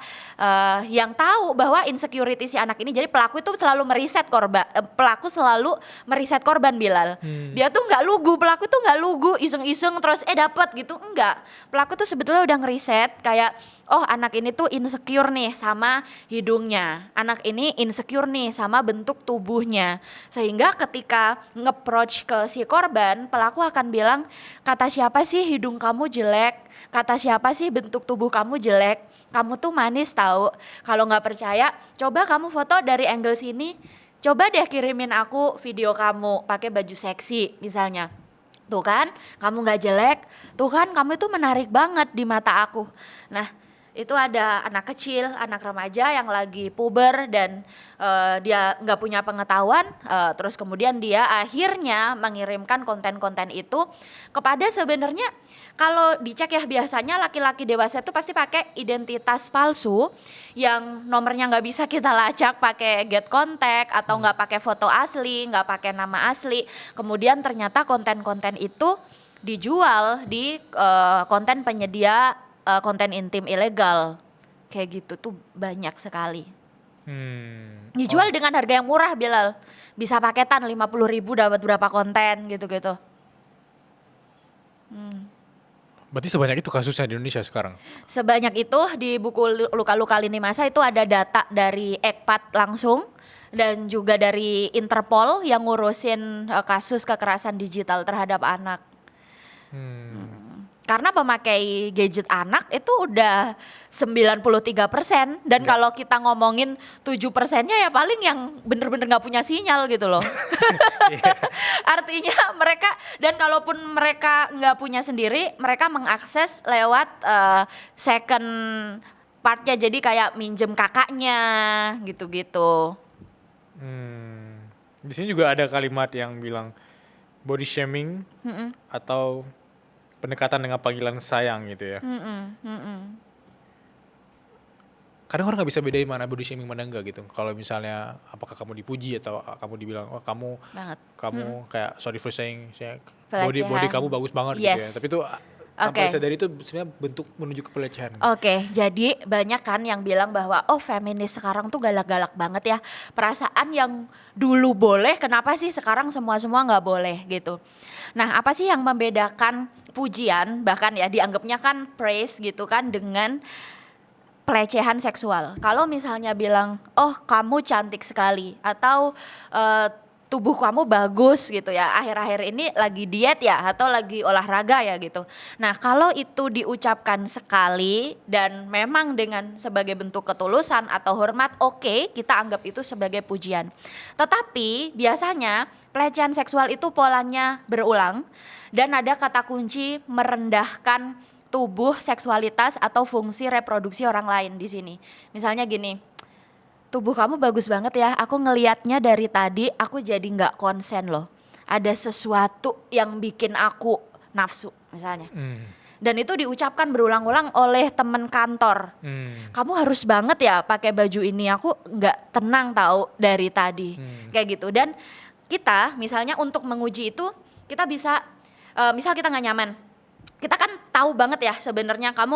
yang tahu bahwa insecurity si anak ini. Jadi pelaku itu selalu meriset korban, Bilal. Dia tuh nggak lugu, pelaku tuh nggak lugu, iseng-iseng terus dapat gitu, enggak. Pelaku tuh sebetulnya udah ngeriset kayak, oh anak ini tuh insecure nih sama hidungnya, anak ini insecure nih sama bentuk tubuhnya, sehingga ketika nge-approach ke si korban, pelaku akan bilang, kata siapa sih hidung kamu jelek, kata siapa sih bentuk tubuh kamu jelek, kamu tuh manis tahu. Kalau nggak percaya, coba kamu foto dari angle sini, coba deh kirimin aku video kamu pakai baju seksi misalnya. Tuh kan, kamu nggak jelek, tuh kan kamu itu menarik banget di mata aku. Nah, itu ada anak kecil, anak remaja yang lagi puber dan dia nggak punya pengetahuan, terus kemudian dia akhirnya mengirimkan konten-konten itu kepada, sebenarnya kalau dicek ya biasanya laki-laki dewasa itu pasti pakai identitas palsu yang nomornya nggak bisa kita lacak pakai get contact atau nggak pakai foto asli, nggak pakai nama asli. Kemudian ternyata konten-konten itu dijual di konten penyedia konten intim ilegal, kayak gitu tuh banyak sekali. Dijual dengan harga yang murah, Bilal, bisa paketan 50.000 dapat berapa konten gitu-gitu. Berarti sebanyak itu kasusnya di Indonesia sekarang? Sebanyak itu. Di buku Luka-Luka Lini Masa itu ada data dari Ekpat langsung dan juga dari Interpol yang ngurusin kasus kekerasan digital terhadap anak. Karena pemakai gadget anak itu udah 93%, dan kalau kita ngomongin 7%-nya ya paling yang bener-bener gak punya sinyal gitu loh. Artinya mereka, dan kalaupun mereka gak punya sendiri, mereka mengakses lewat second partnya, jadi kayak minjem kakaknya gitu-gitu. Di sini juga ada kalimat yang bilang body shaming atau pendekatan dengan panggilan sayang gitu ya. kadang orang nggak bisa bedain mana body shaming mana enggak gitu. Kalau misalnya apakah kamu dipuji atau kamu dibilang oh kamu Banget. kayak sorry for saying body Pelecehan. kamu bagus banget gitu ya. Yes. Tapi itu tanpa Oke. disadari itu sebenarnya bentuk menuju ke pelecehan. Oke, jadi banyak kan yang bilang bahwa oh feminis sekarang tuh galak-galak banget ya. Perasaan yang dulu boleh, kenapa sih sekarang semua-semua nggak boleh gitu. Nah, apa sih yang membedakan pujian, bahkan ya dianggapnya kan praise gitu kan dengan pelecehan seksual. Kalau misalnya bilang, oh kamu cantik sekali atau tubuh kamu bagus gitu ya, akhir-akhir ini lagi diet ya atau lagi olahraga ya gitu. Nah kalau itu diucapkan sekali dan memang dengan sebagai bentuk ketulusan atau hormat, oke, kita anggap itu sebagai pujian. Tetapi biasanya pelecehan seksual itu polanya berulang dan ada kata kunci merendahkan tubuh, seksualitas atau fungsi reproduksi orang lain di sini. Misalnya gini, tubuh kamu bagus banget ya, aku ngelihatnya dari tadi aku jadi nggak konsen loh. Ada sesuatu yang bikin aku nafsu misalnya. Dan itu diucapkan berulang-ulang oleh teman kantor. Kamu harus banget ya pakai baju ini, aku nggak tenang tahu dari tadi. Kayak gitu. Dan kita misalnya untuk menguji itu, kita bisa, misal kita nggak nyaman. Kita kan tahu banget ya sebenarnya kamu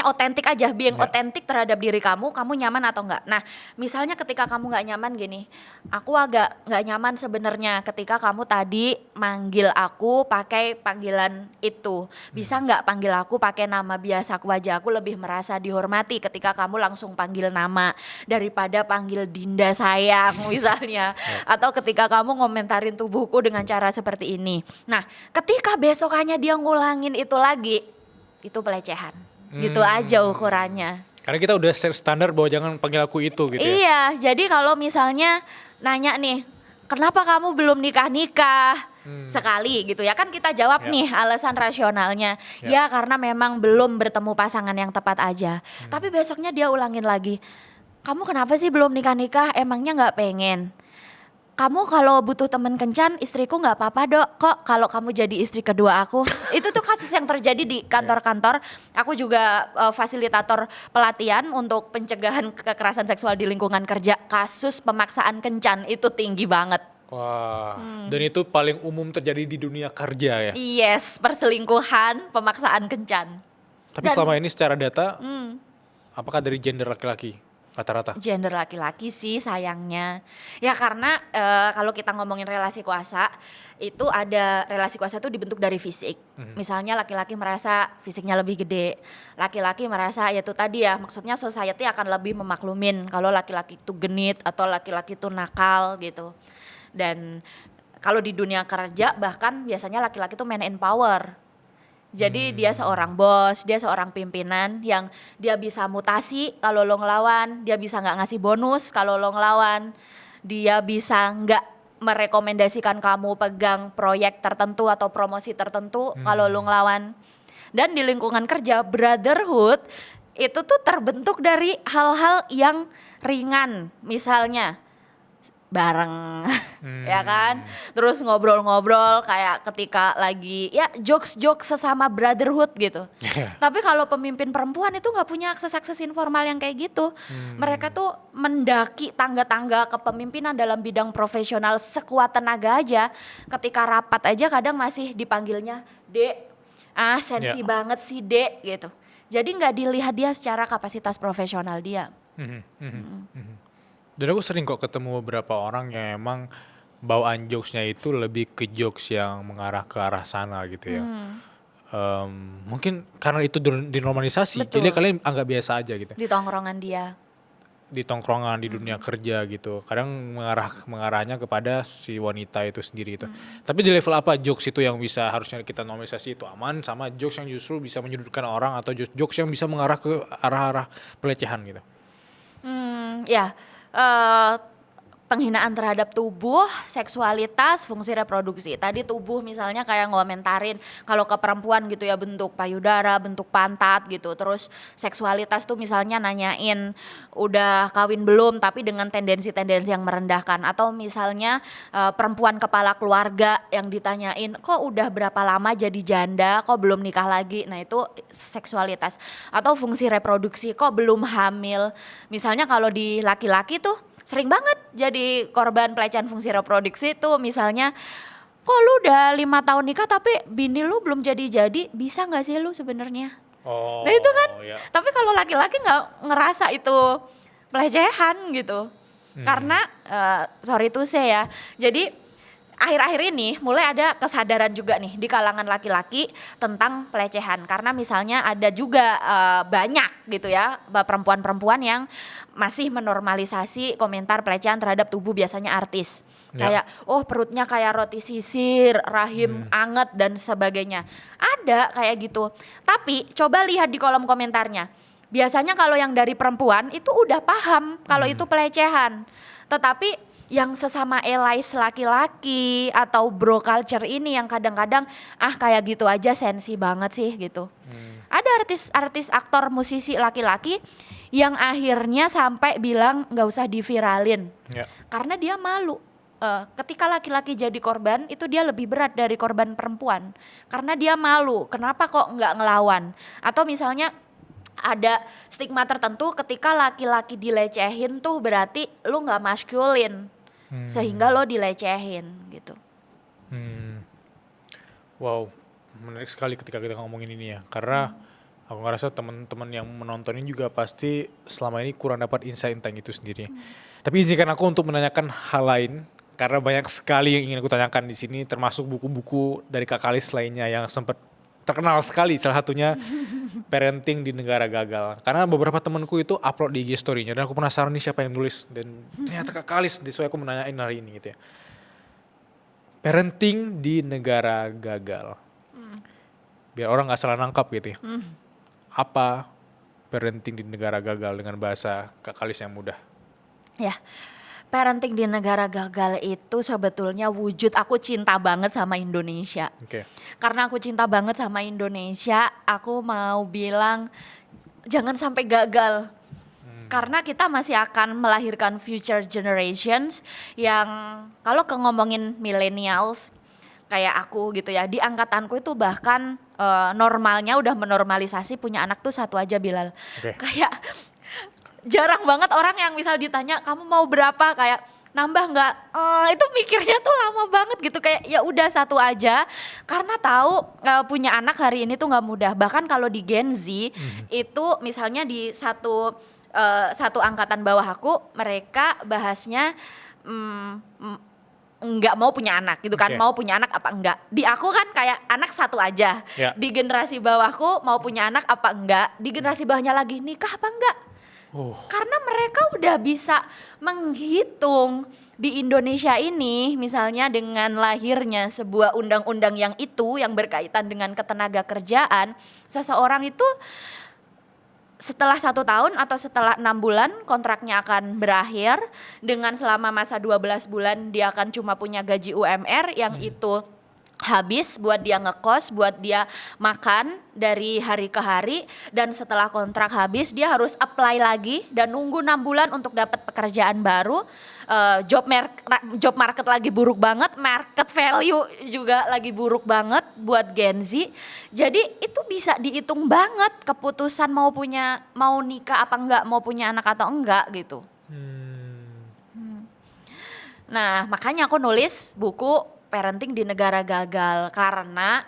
otentik aja, being otentik terhadap diri kamu nyaman atau enggak. Nah, misalnya ketika kamu nggak nyaman gini, aku agak nggak nyaman sebenarnya ketika kamu tadi manggil aku pakai panggilan itu. Bisa nggak panggil aku pakai nama biasa aku aja? Aku lebih merasa dihormati ketika kamu langsung panggil nama daripada panggil Dinda sayang misalnya. Atau ketika kamu ngomentarin tubuhku dengan cara seperti ini. Nah, ketika besokannya dia ngulangin itu lagi, itu pelecehan. Gitu aja ukurannya. Karena kita udah set standar bahwa jangan panggil aku itu gitu ya. Iya, jadi kalau misalnya nanya nih, kenapa kamu belum nikah-nikah sekali gitu ya, kan kita jawab nih alasan rasionalnya. Ya karena memang belum bertemu pasangan yang tepat aja. Tapi besoknya dia ulangin lagi, kamu kenapa sih belum nikah-nikah, emangnya gak pengen? Kamu kalau butuh teman kencan, istriku nggak apa-apa dok, kok kalau kamu jadi istri kedua aku. Itu tuh kasus yang terjadi di kantor-kantor. Aku juga fasilitator pelatihan untuk pencegahan kekerasan seksual di lingkungan kerja. Kasus pemaksaan kencan itu tinggi banget. Wah, dan itu paling umum terjadi di dunia kerja ya. Yes, perselingkuhan, pemaksaan kencan. Tapi selama ini secara data, apakah dari gender laki-laki rata-rata? Gender laki-laki sih sayangnya. Ya karena kalau kita ngomongin relasi kuasa, itu ada relasi kuasa itu dibentuk dari fisik. Misalnya laki-laki merasa fisiknya lebih gede. Laki-laki merasa ya itu tadi ya, maksudnya society akan lebih memaklumin kalau laki-laki itu genit atau laki-laki itu nakal gitu. Dan kalau di dunia kerja bahkan biasanya laki-laki itu man in power. Jadi dia seorang bos, dia seorang pimpinan yang dia bisa mutasi kalau lo ngelawan, dia bisa nggak ngasih bonus kalau lo ngelawan, dia bisa nggak merekomendasikan kamu pegang proyek tertentu atau promosi tertentu kalau lo ngelawan. Dan di lingkungan kerja, brotherhood itu tuh terbentuk dari hal-hal yang ringan, misalnya bareng ya kan, terus ngobrol-ngobrol kayak ketika lagi ya jokes-jokes sesama brotherhood gitu. Tapi kalau pemimpin perempuan itu nggak punya akses informal yang kayak gitu. Mereka tuh mendaki tangga-tangga kepemimpinan dalam bidang profesional sekuat tenaga aja. Ketika rapat aja kadang masih dipanggilnya Dek, sensi banget sih Dek gitu. Jadi nggak dilihat dia secara kapasitas profesional dia. Dan aku sering kok ketemu beberapa orang yang emang bawaan jokesnya itu lebih ke jokes yang mengarah ke arah sana gitu ya. Mungkin karena itu dinormalisasi, Betul. jadi kalian anggap biasa aja gitu. Di tongkrongan dia. Di tongkrongan, di dunia kerja gitu. Kadang mengarahnya kepada si wanita itu sendiri gitu. Tapi di level apa jokes itu yang bisa harusnya kita normalisasi itu aman, sama jokes yang justru bisa menyudutkan orang atau jokes yang bisa mengarah ke arah-arah pelecehan gitu. Ya, penghinaan terhadap tubuh, seksualitas, fungsi reproduksi. Tadi tubuh misalnya kayak ngomentarin kalau ke perempuan gitu ya bentuk payudara, bentuk pantat gitu. Terus seksualitas tuh misalnya nanyain udah kawin belum tapi dengan tendensi-tendensi yang merendahkan. Atau misalnya perempuan kepala keluarga yang ditanyain kok udah berapa lama jadi janda, kok belum nikah lagi. Nah itu seksualitas. Atau fungsi reproduksi, kok belum hamil. Misalnya kalau di laki-laki tuh sering banget jadi korban pelecehan fungsi reproduksi tuh misalnya kok lu udah 5 tahun nikah tapi bini lu belum jadi-jadi, bisa gak sih lu sebenarnya? Oh, Nah itu kan, ya. tapi kalau laki-laki gak ngerasa itu pelecehan gitu. Karena, sorry to say ya, jadi akhir-akhir ini mulai ada kesadaran juga nih di kalangan laki-laki tentang pelecehan. Karena misalnya ada juga banyak gitu ya perempuan-perempuan yang masih menormalisasi komentar pelecehan terhadap tubuh biasanya artis. Kayak perutnya kayak roti sisir, rahim anget dan sebagainya. Ada kayak gitu. Tapi coba lihat di kolom komentarnya. Biasanya kalau yang dari perempuan itu udah paham kalau itu pelecehan. Tetapi yang sesama allies laki-laki atau bro culture ini yang kadang-kadang kayak gitu aja sensi banget sih gitu. Ada artis aktor musisi laki-laki yang akhirnya sampai bilang nggak usah diviralin karena dia malu. Ketika laki-laki jadi korban itu dia lebih berat dari korban perempuan karena dia malu. Kenapa kok nggak ngelawan? Atau misalnya ada stigma tertentu ketika laki-laki dilecehin tuh berarti lu nggak maskulin. Sehingga lo dilecehin gitu. Wow, menarik sekali ketika kita ngomongin ini ya. Karena aku ngerasa teman-teman yang menonton ini juga pasti selama ini kurang dapat insight tentang itu sendiri. Tapi izinkan aku untuk menanyakan hal lain. Karena banyak sekali yang ingin aku tanyakan di sini, termasuk buku-buku dari Kak Kalis lainnya yang sempat terkenal sekali. Salah satunya Parenting di Negara Gagal. Karena beberapa temanku itu upload di IG story-nya dan aku penasaran nih siapa yang nulis dan ternyata Kak Kalis, so aku menanyain hari ini gitu ya. Parenting di Negara Gagal. Biar orang gak salah nangkap gitu ya. Apa parenting di negara gagal dengan bahasa Kak Kalis yang mudah? Ya, parenting di negara gagal itu sebetulnya wujud aku cinta banget sama Indonesia. Karena aku cinta banget sama Indonesia, aku mau bilang jangan sampai gagal. Karena kita masih akan melahirkan future generations yang kalau ngomongin millennials kayak aku gitu ya, di angkatanku itu bahkan normalnya udah menormalisasi punya anak tuh satu aja Bilal. Kayak jarang banget orang yang misal ditanya kamu mau berapa kayak nambah nggak, itu mikirnya tuh lama banget gitu kayak ya udah satu aja karena tahu punya anak hari ini tuh nggak mudah. Bahkan kalau di Gen Z itu misalnya di satu angkatan bawah aku mereka bahasnya enggak mau punya anak gitu kan, mau punya anak apa enggak. Di aku kan kayak anak satu aja. Di generasi bawahku mau punya anak apa enggak, di generasi bawahnya lagi nikah apa enggak. Karena mereka udah bisa menghitung di Indonesia ini misalnya dengan lahirnya sebuah undang-undang yang berkaitan dengan ketenaga kerjaan, seseorang itu setelah 1 tahun atau setelah 6 bulan kontraknya akan berakhir dengan selama masa 12 bulan dia akan cuma punya gaji UMR yang itu habis buat dia ngekos, buat dia makan dari hari ke hari dan setelah kontrak habis dia harus apply lagi dan nunggu 6 bulan untuk dapat pekerjaan baru. Job market lagi buruk banget, market value juga lagi buruk banget buat Gen Z. Jadi itu bisa dihitung banget keputusan mau nikah apa enggak, mau punya anak atau enggak gitu. Nah, makanya aku nulis buku Parenting di Negara Gagal karena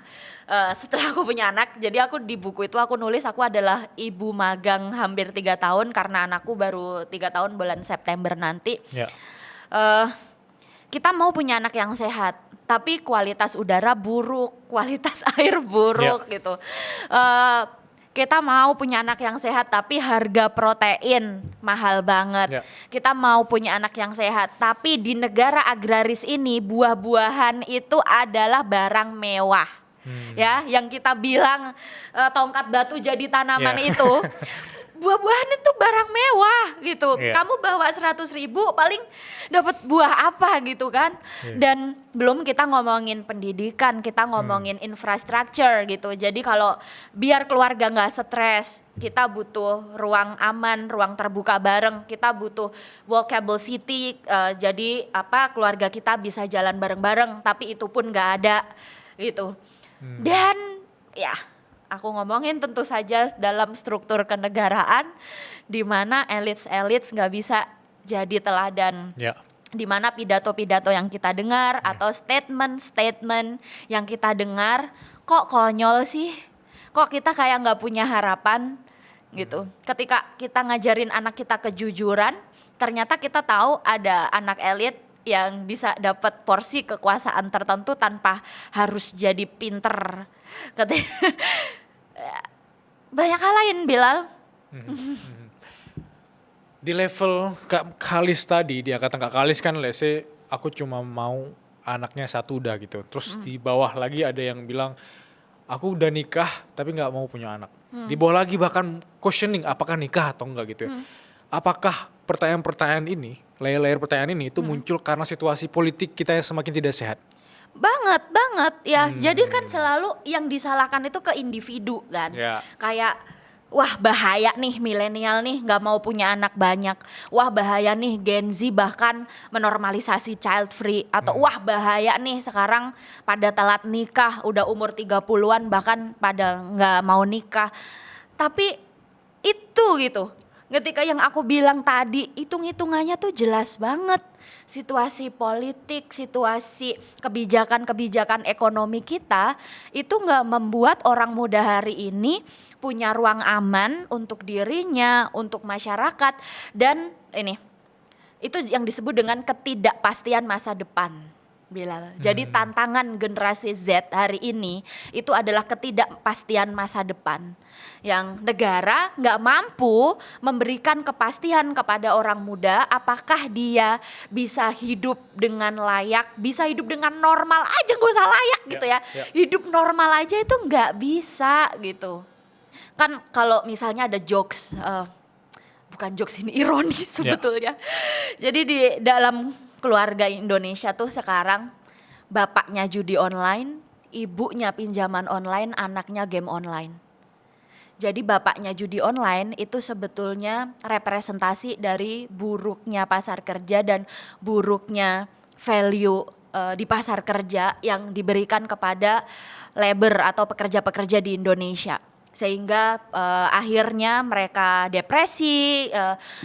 setelah aku punya anak, jadi aku di buku itu aku nulis aku adalah ibu magang hampir 3 tahun karena anakku baru 3 tahun bulan September nanti. Kita mau punya anak yang sehat, tapi kualitas udara buruk, kualitas air buruk gitu. Kita mau punya anak yang sehat tapi harga protein mahal banget. Kita mau punya anak yang sehat tapi di negara agraris ini buah-buahan itu adalah barang mewah. Ya, yang kita bilang tongkat batu jadi tanaman itu buah-buahan itu barang mewah gitu. Iya. Kamu bawa 100.000 paling dapat buah apa gitu kan. Iya. Dan belum kita ngomongin pendidikan, kita ngomongin infrastruktur gitu. Jadi kalau biar keluarga nggak stres, kita butuh ruang aman, ruang terbuka bareng. Kita butuh walkable city, jadi keluarga kita bisa jalan bareng-bareng. Tapi itu pun nggak ada gitu. Dan ya, aku ngomongin tentu saja dalam struktur kenegaraan di mana elit nggak bisa jadi teladan. Ya. Di mana pidato-pidato yang kita dengar atau statement-statement yang kita dengar kok konyol sih, kok kita kayak nggak punya harapan gitu. Ketika kita ngajarin anak kita kejujuran, ternyata kita tahu ada anak elit yang bisa dapat porsi kekuasaan tertentu tanpa harus jadi pinter. Banyak hal lain, Bilal. Di level Kak Kalis tadi, dia kata Kak Kalis kan let's say aku cuma mau anaknya satu udah gitu. Terus di bawah lagi ada yang bilang aku udah nikah tapi nggak mau punya anak. Di bawah lagi bahkan questioning apakah nikah atau enggak gitu ya. Apakah pertanyaan-pertanyaan ini, layer-layer pertanyaan ini itu muncul karena situasi politik kita yang semakin tidak sehat? Banget ya. Jadi kan selalu yang disalahkan itu ke individu kan. Ya. Kayak wah bahaya nih milenial nih nggak mau punya anak banyak. Wah bahaya nih Gen Z bahkan menormalisasi child free. Atau wah bahaya nih sekarang pada telat nikah udah umur 30-an bahkan pada nggak mau nikah. Tapi itu gitu. Ketika yang aku bilang tadi, hitung-hitungannya tuh jelas banget. Situasi politik, situasi kebijakan-kebijakan ekonomi kita itu nggak membuat orang muda hari ini punya ruang aman untuk dirinya, untuk masyarakat, dan itu yang disebut dengan ketidakpastian masa depan. Bilal. Jadi tantangan generasi Z hari ini itu adalah ketidakpastian masa depan yang negara nggak mampu memberikan kepastian kepada orang muda apakah dia bisa hidup dengan layak, bisa hidup dengan normal aja, nggak usah layak gitu ya. Hidup normal aja itu nggak bisa gitu. Kan kalau misalnya ada jokes, bukan jokes ini ironis sebetulnya. Jadi di dalam keluarga Indonesia tuh sekarang bapaknya judi online, ibunya pinjaman online, anaknya game online. Jadi bapaknya judi online itu sebetulnya representasi dari buruknya pasar kerja dan buruknya value di pasar kerja yang diberikan kepada labor atau pekerja-pekerja di Indonesia. Sehingga akhirnya mereka depresi,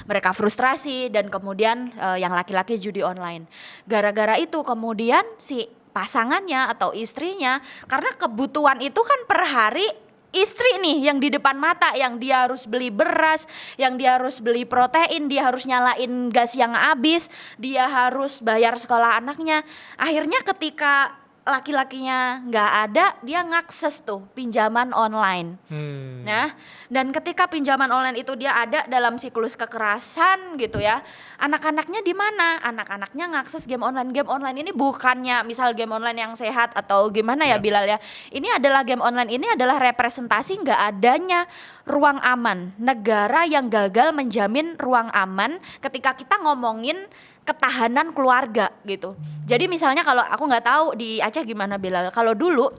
mereka frustrasi, dan kemudian yang laki-laki judi online. Gara-gara itu kemudian si pasangannya atau istrinya, karena kebutuhan itu kan per hari istri nih yang di depan mata, yang dia harus beli beras, yang dia harus beli protein, dia harus nyalain gas yang habis, dia harus bayar sekolah anaknya. Akhirnya ketika laki-lakinya nggak ada, dia ngakses tuh pinjaman online. Nah, dan ketika pinjaman online itu dia ada dalam siklus kekerasan gitu ya, anak-anaknya di mana? Anak-anaknya ngakses game online. Game online ini bukannya misal game online yang sehat atau gimana ya Bilal ya. Ini adalah game online, ini adalah representasi nggak adanya ruang aman. Negara yang gagal menjamin ruang aman ketika kita ngomongin ketahanan keluarga gitu. Jadi misalnya kalau aku nggak tahu di Aceh gimana Bilal. Kalau dulu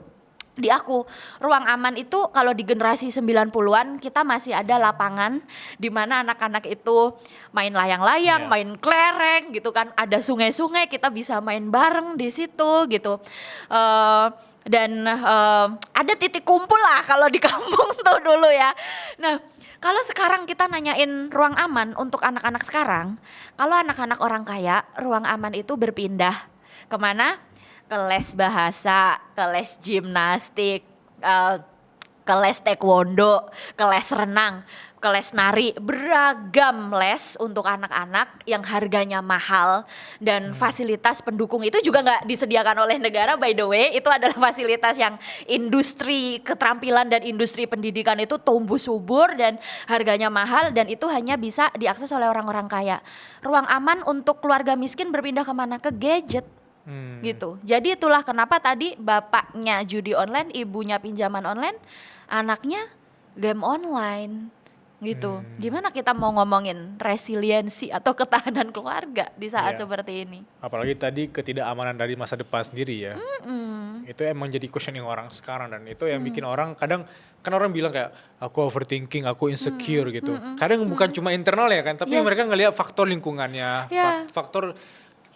di aku ruang aman itu kalau di generasi 90-an kita masih ada lapangan di mana anak-anak itu main layang-layang, main kelereng gitu kan. Ada sungai-sungai kita bisa main bareng di situ gitu. Dan ada titik kumpul lah kalau di kampung tuh dulu ya. Nah, kalau sekarang kita nanyain ruang aman untuk anak-anak sekarang, kalau anak-anak orang kaya, ruang aman itu berpindah kemana? Ke les bahasa, ke les gimnastik, ke les taekwondo, ke les renang, ke les nari, beragam les untuk anak-anak yang harganya mahal dan fasilitas pendukung itu juga nggak disediakan oleh negara, by the way. Itu adalah fasilitas yang industri keterampilan dan industri pendidikan itu tumbuh subur dan harganya mahal, dan itu hanya bisa diakses oleh orang-orang kaya. Ruang aman untuk keluarga miskin berpindah kemana? Ke gadget. Gitu. Jadi itulah kenapa tadi bapaknya judi online, ibunya pinjaman online, anaknya game online gitu. Gimana kita mau ngomongin resiliensi atau ketahanan keluarga di saat Iya. seperti ini? Apalagi tadi ketidakamanan dari masa depan sendiri ya. Itu emang jadi questioning orang sekarang, dan itu yang bikin orang kadang, kan orang bilang kayak aku overthinking, aku insecure gitu. Kadang bukan cuma internal ya kan, tapi Yes. mereka ngelihat faktor lingkungannya, Ya. faktor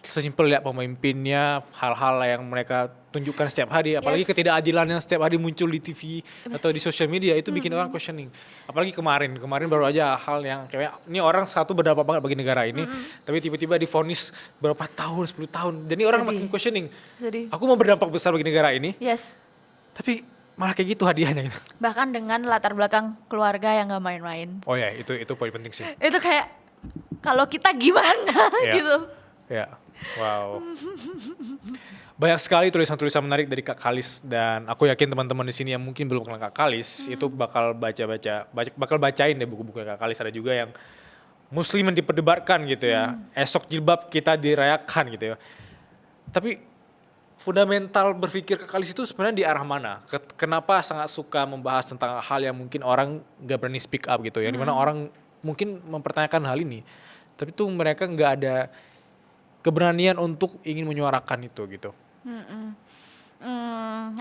sesimpel lihat pemimpinnya, hal-hal yang mereka tunjukkan setiap hari, apalagi Yes. ketidakadilan yang setiap hari muncul di TV atau di sosial media, itu bikin orang questioning. Apalagi kemarin baru aja hal yang kayak ini orang satu berdampak banget bagi negara ini, tapi tiba-tiba divonis berapa tahun, 10 tahun. Jadi orang Sedih. makin questioning. Sedih. Aku mau berdampak besar bagi negara ini, Yes. tapi malah kayak gitu hadiahnya gitu. Bahkan dengan latar belakang keluarga yang gak main-main. Oh ya, itu poin penting sih. Itu kayak kalau kita gimana Ya. gitu. Ya, wow. Banyak sekali tulisan-tulisan menarik dari Kak Kalis, dan aku yakin teman-teman di sini yang mungkin belum kenal Kak Kalis itu bakal bakal bacain deh buku-buku Kak Kalis. Ada juga yang Muslim yang diperdebatkan gitu ya. Esok jilbab kita dirayakan gitu ya. Tapi fundamental berpikir Kak Kalis itu sebenarnya di arah mana? Kenapa sangat suka membahas tentang hal yang mungkin orang gak berani speak up gitu ya, dimana orang mungkin mempertanyakan hal ini, tapi tuh mereka nggak ada keberanian untuk ingin menyuarakan itu gitu.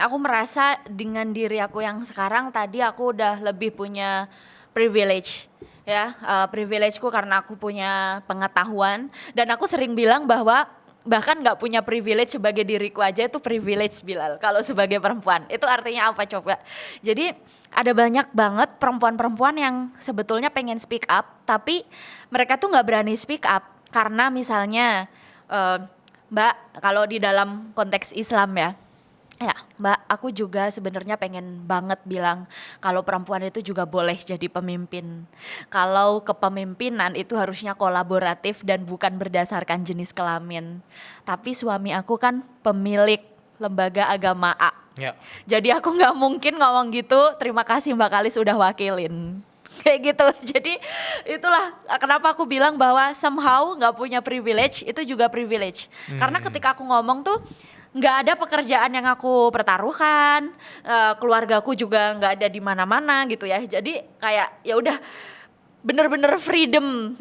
Aku merasa dengan diri aku yang sekarang tadi aku udah lebih punya privilege ya, privilegeku karena aku punya pengetahuan, dan aku sering bilang bahwa bahkan nggak punya privilege sebagai diriku aja itu privilege, Bilal, kalau sebagai perempuan. Itu artinya apa coba? Jadi ada banyak banget perempuan-perempuan yang sebetulnya pengen speak up, tapi mereka tuh nggak berani speak up karena misalnya Mbak, kalau di dalam konteks Islam ya, Mbak, aku juga sebenarnya pengen banget bilang kalau perempuan itu juga boleh jadi pemimpin. Kalau kepemimpinan itu harusnya kolaboratif dan bukan berdasarkan jenis kelamin. Tapi suami aku kan pemilik lembaga agama A. Ya. Jadi aku nggak mungkin ngomong gitu, terima kasih Mbak Kalis udah wakilin. Kayak gitu. Jadi itulah kenapa aku bilang bahwa somehow nggak punya privilege itu juga privilege. Karena ketika aku ngomong tuh nggak ada pekerjaan yang aku pertaruhkan, keluargaku juga nggak ada di mana-mana gitu ya. Jadi kayak ya udah bener-bener freedom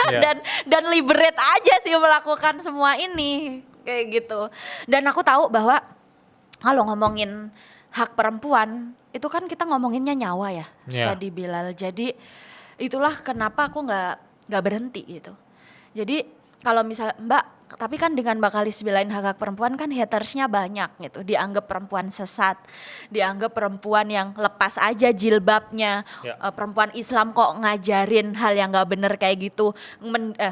Yeah. dan liberate aja sih melakukan semua ini kayak gitu. Dan aku tahu bahwa kalau ngomongin hak perempuan itu kan kita ngomonginnya nyawa ya, Yeah. tadi Bilal. Jadi itulah kenapa aku nggak berhenti gitu. Jadi kalau misal Mbak, tapi kan dengan Mbak Kalis belain hak perempuan kan hatersnya banyak gitu, dianggap perempuan sesat, dianggap perempuan yang lepas aja jilbabnya, Ya. perempuan Islam kok ngajarin hal yang nggak bener kayak gitu.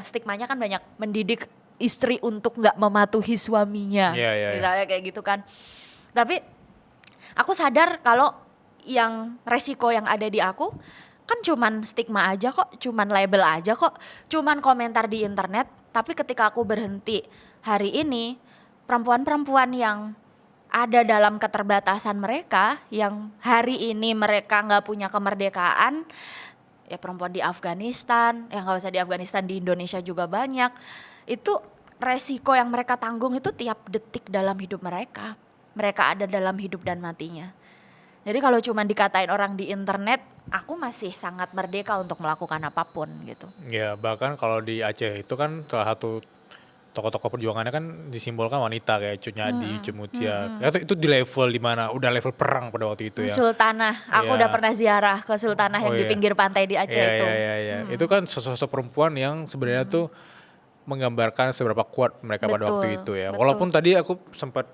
Stigmanya kan banyak, mendidik istri untuk nggak mematuhi suaminya, Iya, iya, iya. misalnya kayak gitu kan. Tapi aku sadar kalau yang resiko yang ada di aku kan cuman stigma aja kok, cuman label aja kok, cuman komentar di internet. Tapi ketika aku berhenti hari ini, perempuan-perempuan yang ada dalam keterbatasan mereka, yang hari ini mereka nggak punya kemerdekaan, ya perempuan di Afghanistan, yang nggak usah di Afghanistan, di Indonesia juga banyak, itu resiko yang mereka tanggung itu tiap detik dalam hidup mereka. Mereka ada dalam hidup dan matinya. Jadi kalau cuma dikatain orang di internet, aku masih sangat merdeka untuk melakukan apapun gitu. Ya, bahkan kalau di Aceh itu kan salah satu tokoh-tokoh perjuangannya kan disimbolkan wanita kayak Cunyadi, Cumutia. Itu di level di mana udah level perang pada waktu itu ya. Sultanah, aku Iya. udah pernah ziarah ke Sultanah yang Oh, di iya. pinggir pantai di Aceh Iya, itu. iya, iya, iya. Itu kan sosok-sosok perempuan yang sebenarnya tuh menggambarkan seberapa kuat mereka pada waktu Betul, itu ya. betul. Walaupun tadi aku sempat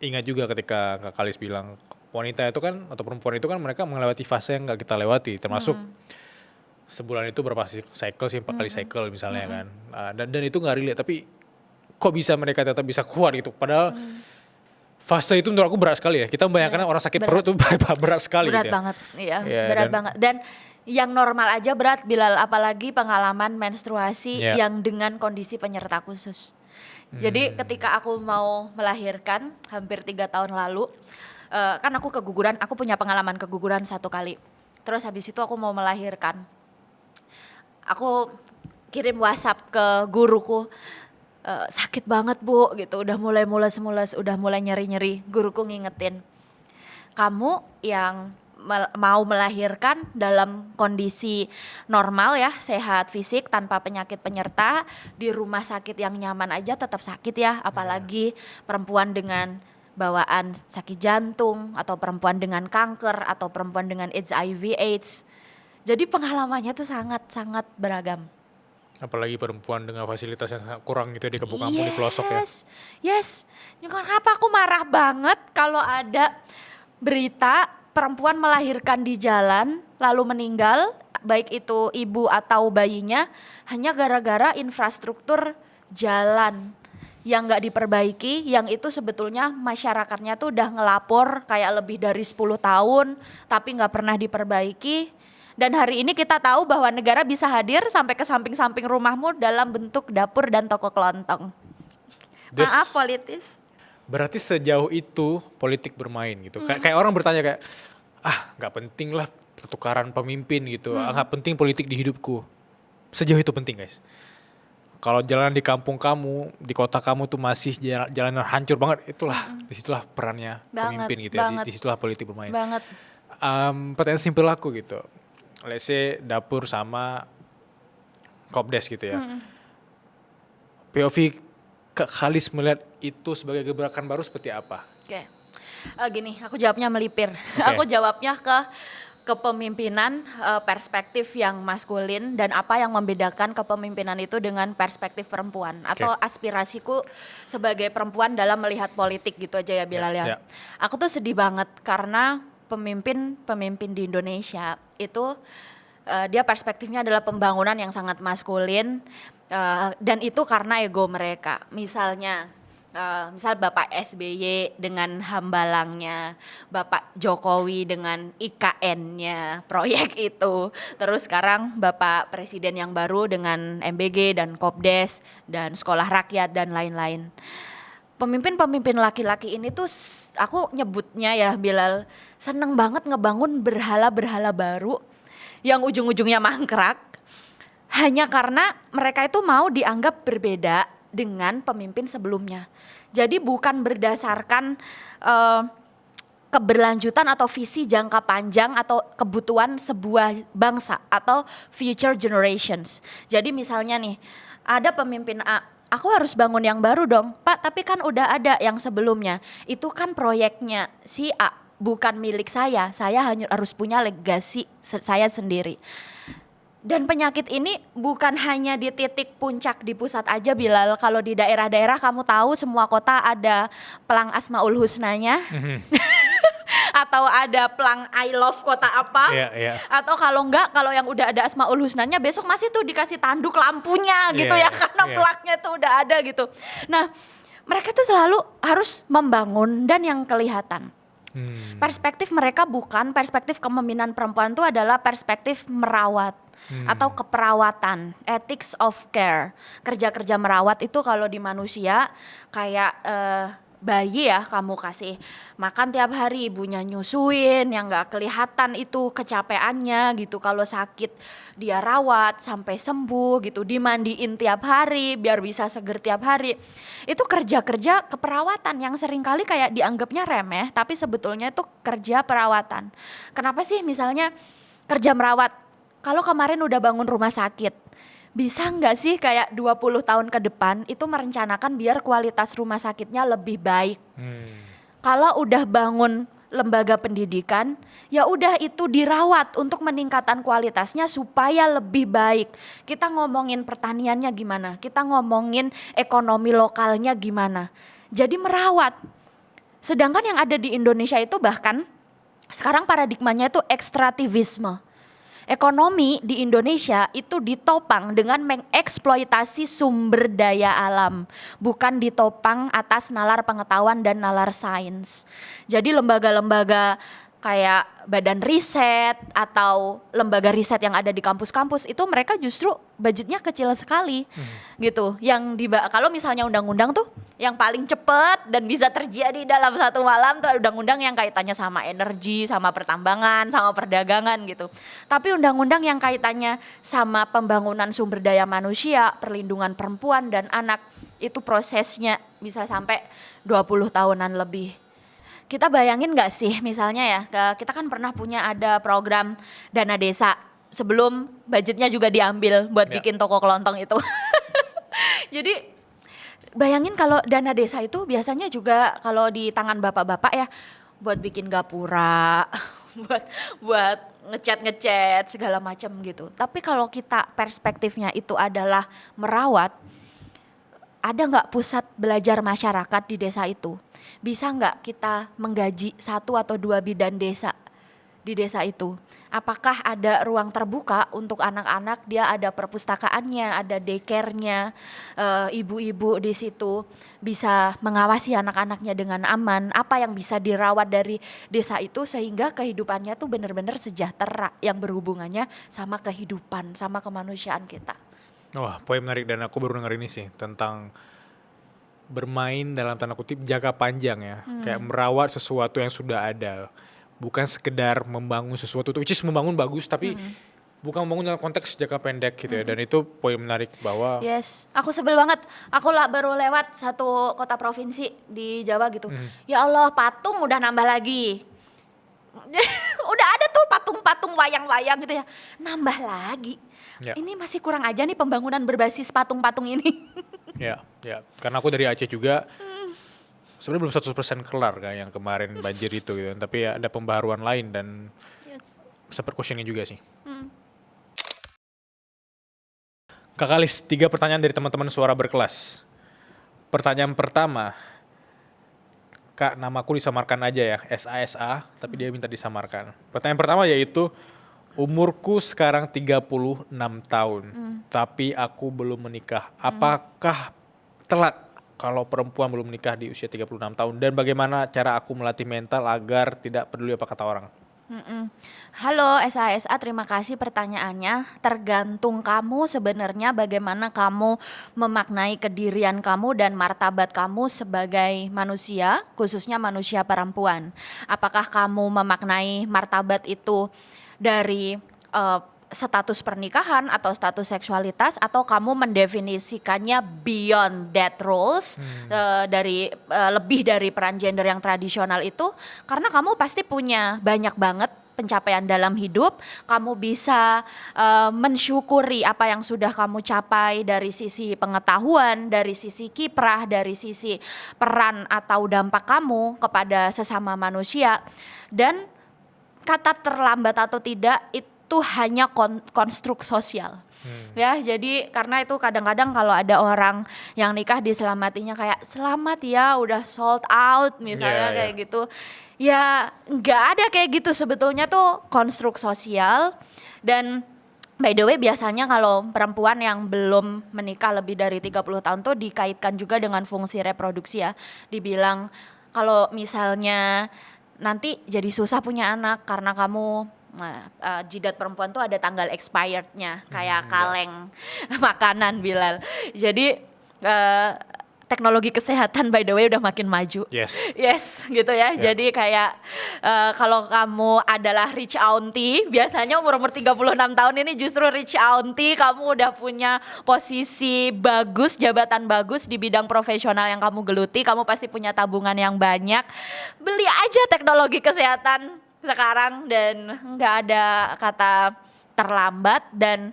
ingat juga ketika Kak Kalis bilang wanita itu kan atau perempuan itu kan mereka melewati fase yang nggak kita lewati, termasuk sebulan itu berapa cycle sih, 4 kali cycle misalnya kan. Dan itu nggak relate, tapi kok bisa mereka tetap bisa kuat gitu. Padahal fase itu menurut aku berat sekali ya. Kita membayangkan orang sakit berat. perut tuh berat sekali Berat gitu ya. banget, iya, Iya, berat dan- banget. Dan yang normal aja berat, Bilal, apalagi pengalaman menstruasi Iya. yang dengan kondisi penyerta khusus. Jadi ketika aku mau melahirkan hampir 3 tahun lalu, kan aku keguguran, aku punya pengalaman keguguran 1 kali. Terus habis itu aku mau melahirkan. Aku kirim WhatsApp ke guruku, sakit banget Bu gitu, udah mulai mules-mules, udah mulai nyeri-nyeri. Guruku ngingetin, kamu yang mau melahirkan dalam kondisi normal ya, sehat fisik tanpa penyakit penyerta, di rumah sakit yang nyaman aja tetap sakit ya, apalagi perempuan dengan bawaan sakit jantung atau perempuan dengan kanker atau perempuan dengan HIV AIDS. Jadi pengalamannya tuh sangat-sangat beragam. Apalagi perempuan dengan fasilitas yang sangat kurang gitu ya, di kampung-kampung di pelosok ya. Yes. Kenapa aku marah banget kalau ada berita perempuan melahirkan di jalan lalu meninggal, baik itu ibu atau bayinya, hanya gara-gara infrastruktur jalan yang nggak diperbaiki, yang itu sebetulnya masyarakatnya tuh udah ngelapor kayak lebih dari 10 tahun tapi nggak pernah diperbaiki. Dan hari ini kita tahu bahwa negara bisa hadir sampai ke samping-samping rumahmu dalam bentuk dapur dan toko kelontong. Maaf politis. Berarti sejauh itu politik bermain gitu. Kayak orang bertanya kayak, nggak penting lah pertukaran pemimpin gitu, nggak penting politik di hidupku. Sejauh itu penting guys. Kalau jalan di kampung kamu, di kota kamu tuh masih jalanan hancur banget, disitulah perannya pemimpin gitu ya, disitulah politik bermain. Banget. Pertanyaan simpel aku gitu, let's say dapur sama Kopdes gitu ya. POV Kak Khalis melihat itu sebagai gebrakan baru seperti apa? Oke. Gini, aku jawabnya melipir. Aku jawabnya ke kepemimpinan perspektif yang maskulin dan apa yang membedakan kepemimpinan itu dengan perspektif perempuan atau aspirasiku sebagai perempuan dalam melihat politik gitu aja ya Bilal ya. Aku tuh sedih banget karena pemimpin di Indonesia itu dia perspektifnya adalah pembangunan yang sangat maskulin, dan itu karena ego mereka. Misal Bapak SBY dengan hambalangnya, Bapak Jokowi dengan IKN-nya proyek itu, terus sekarang Bapak Presiden yang baru dengan MBG dan Kopdes dan Sekolah Rakyat dan lain-lain. Pemimpin-pemimpin laki-laki ini tuh aku nyebutnya ya Bilal, seneng banget ngebangun berhala-berhala baru yang ujung-ujungnya mangkrak hanya karena mereka itu mau dianggap berbeda dengan pemimpin sebelumnya. Jadi bukan berdasarkan keberlanjutan atau visi jangka panjang atau kebutuhan sebuah bangsa atau future generations. Jadi misalnya nih, ada pemimpin A, aku harus bangun yang baru dong, Pak, tapi kan udah ada yang sebelumnya. Itu kan proyeknya si A, bukan milik saya hanya harus punya legasi saya sendiri. Dan penyakit ini bukan hanya di titik puncak di pusat aja Bilal. Kalau di daerah-daerah kamu tahu semua kota ada pelang Asmaul Husnanya. Atau ada pelang I love kota apa. Atau kalau enggak, kalau yang udah ada Asmaul Husnanya besok masih tuh dikasih tanduk lampunya gitu ya. Karena pelaknya tuh udah ada gitu. Nah mereka tuh selalu harus membangun dan yang kelihatan. Perspektif mereka bukan perspektif kepemimpinan perempuan, itu adalah perspektif merawat atau keperawatan, ethics of care. Kerja-kerja merawat itu kalau di manusia kayak bayi ya, kamu kasih makan tiap hari, ibunya nyusuin yang gak kelihatan itu kecapeannya gitu. Kalau sakit dia rawat sampai sembuh gitu, dimandiin tiap hari biar bisa seger tiap hari. Itu kerja-kerja keperawatan yang seringkali kayak dianggapnya remeh, tapi sebetulnya itu kerja perawatan. Kenapa sih misalnya kerja merawat? Kalau kemarin udah bangun rumah sakit, bisa nggak sih kayak 20 tahun ke depan itu merencanakan biar kualitas rumah sakitnya lebih baik. Kalau udah bangun lembaga pendidikan, ya udah itu dirawat untuk meningkatkan kualitasnya supaya lebih baik. Kita ngomongin pertaniannya gimana, kita ngomongin ekonomi lokalnya gimana. Jadi merawat. Sedangkan yang ada di Indonesia itu bahkan sekarang paradigmanya itu ekstrativisme. Ekonomi di Indonesia itu ditopang dengan mengeksploitasi sumber daya alam, bukan ditopang atas nalar pengetahuan dan nalar sains. Jadi lembaga-lembaga kayak badan riset atau lembaga riset yang ada di kampus-kampus itu mereka justru budgetnya kecil sekali gitu. Kalau misalnya undang-undang tuh yang paling cepat dan bisa terjadi dalam satu malam tuh undang-undang yang kaitannya sama energi, sama pertambangan, sama perdagangan gitu. Tapi undang-undang yang kaitannya sama pembangunan sumber daya manusia, perlindungan perempuan dan anak, itu prosesnya bisa sampai 20 tahunan lebih. kita bayangin nggak sih misalnya ya, kita kan pernah punya ada program dana desa sebelum budgetnya juga diambil buat Ya. bikin toko kelontong itu. Jadi bayangin kalau dana desa itu biasanya juga kalau di tangan bapak-bapak ya buat bikin gapura, buat buat ngecat segala macam gitu. Tapi kalau kita perspektifnya itu adalah merawat, ada nggak pusat belajar masyarakat di desa itu? Bisa nggak kita menggaji 1 atau 2 bidan desa di desa itu? Apakah ada ruang terbuka untuk anak-anak? Dia ada perpustakaannya, ada daycare-nya, ibu-ibu di situ bisa mengawasi anak-anaknya dengan aman. Apa yang bisa dirawat dari desa itu sehingga kehidupannya tuh benar-benar sejahtera yang berhubungannya sama kehidupan, sama kemanusiaan kita. Wah, poin menarik dan aku baru dengar ini sih tentang bermain dalam tanda kutip jangka panjang ya. Kayak merawat sesuatu yang sudah ada. Bukan sekedar membangun sesuatu, which is membangun bagus tapi bukan membangun dalam konteks jangka pendek gitu ya. Dan itu poin menarik bahwa Yes, aku sebel banget. Aku lah baru lewat satu kota provinsi di Jawa gitu. Ya Allah, patung udah nambah lagi. Udah ada tuh patung-patung wayang-wayang gitu ya. Nambah lagi. Ya. Ini masih kurang aja nih pembangunan berbasis patung-patung ini. ya, karena aku dari Aceh juga sebenarnya belum 100% kelar kan yang kemarin banjir itu gitu. Tapi ya ada pembaharuan lain dan Yes. sempat questioning juga sih. Kak Kalis, 3 pertanyaan dari teman-teman suara berkelas. Pertanyaan pertama, Kak, namaku disamarkan aja ya, SASA, tapi dia minta disamarkan. Pertanyaan pertama yaitu, umurku sekarang 36 tahun, tapi aku belum menikah. Apakah telat kalau perempuan belum menikah di usia 36 tahun? Dan bagaimana cara aku melatih mental agar tidak peduli apa kata orang? Halo SASA, terima kasih pertanyaannya. Tergantung kamu sebenarnya bagaimana kamu memaknai kedirian kamu dan martabat kamu sebagai manusia, khususnya manusia perempuan. Apakah kamu memaknai martabat itu dari status pernikahan atau status seksualitas, atau kamu mendefinisikannya beyond that rules, dari lebih dari peran gender yang tradisional itu, karena kamu pasti punya banyak banget pencapaian dalam hidup, kamu bisa mensyukuri apa yang sudah kamu capai dari sisi pengetahuan, dari sisi kiprah, dari sisi peran atau dampak kamu kepada sesama manusia. Dan kata terlambat atau tidak itu hanya konstruk sosial. Ya, jadi karena itu kadang-kadang kalau ada orang yang nikah diselamatinya kayak selamat ya udah sold out misalnya kayak gitu. Ya nggak ada kayak gitu, sebetulnya tuh konstruk sosial. Dan by the way biasanya kalau perempuan yang belum menikah lebih dari 30 tahun tuh dikaitkan juga dengan fungsi reproduksi ya. Dibilang kalau misalnya nanti jadi susah punya anak karena kamu jidat perempuan tuh ada tanggal expirednya kayak kaleng makanan Bilal. Jadi teknologi kesehatan by the way udah makin maju. Yes gitu ya. Jadi kayak kalau kamu adalah rich auntie, biasanya umur 36 tahun ini justru rich auntie, kamu udah punya posisi bagus, jabatan bagus di bidang profesional yang kamu geluti, kamu pasti punya tabungan yang banyak. Beli aja teknologi kesehatan sekarang dan nggak ada kata terlambat. Dan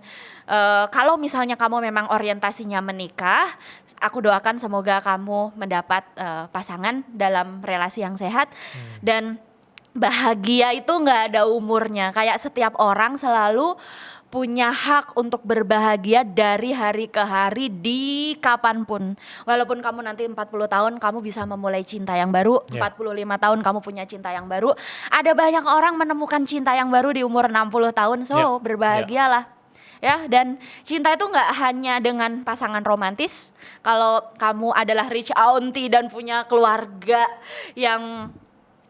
kalau misalnya kamu memang orientasinya menikah, aku doakan semoga kamu mendapat pasangan dalam relasi yang sehat. Dan bahagia itu nggak ada umurnya, kayak setiap orang selalu punya hak untuk berbahagia dari hari ke hari di kapanpun. Walaupun kamu nanti 40 tahun kamu bisa memulai cinta yang baru, 45 tahun kamu punya cinta yang baru. Ada banyak orang menemukan cinta yang baru di umur 60 tahun, so berbahagialah. Ya, dan cinta itu nggak hanya dengan pasangan romantis. Kalau kamu adalah rich auntie dan punya keluarga yang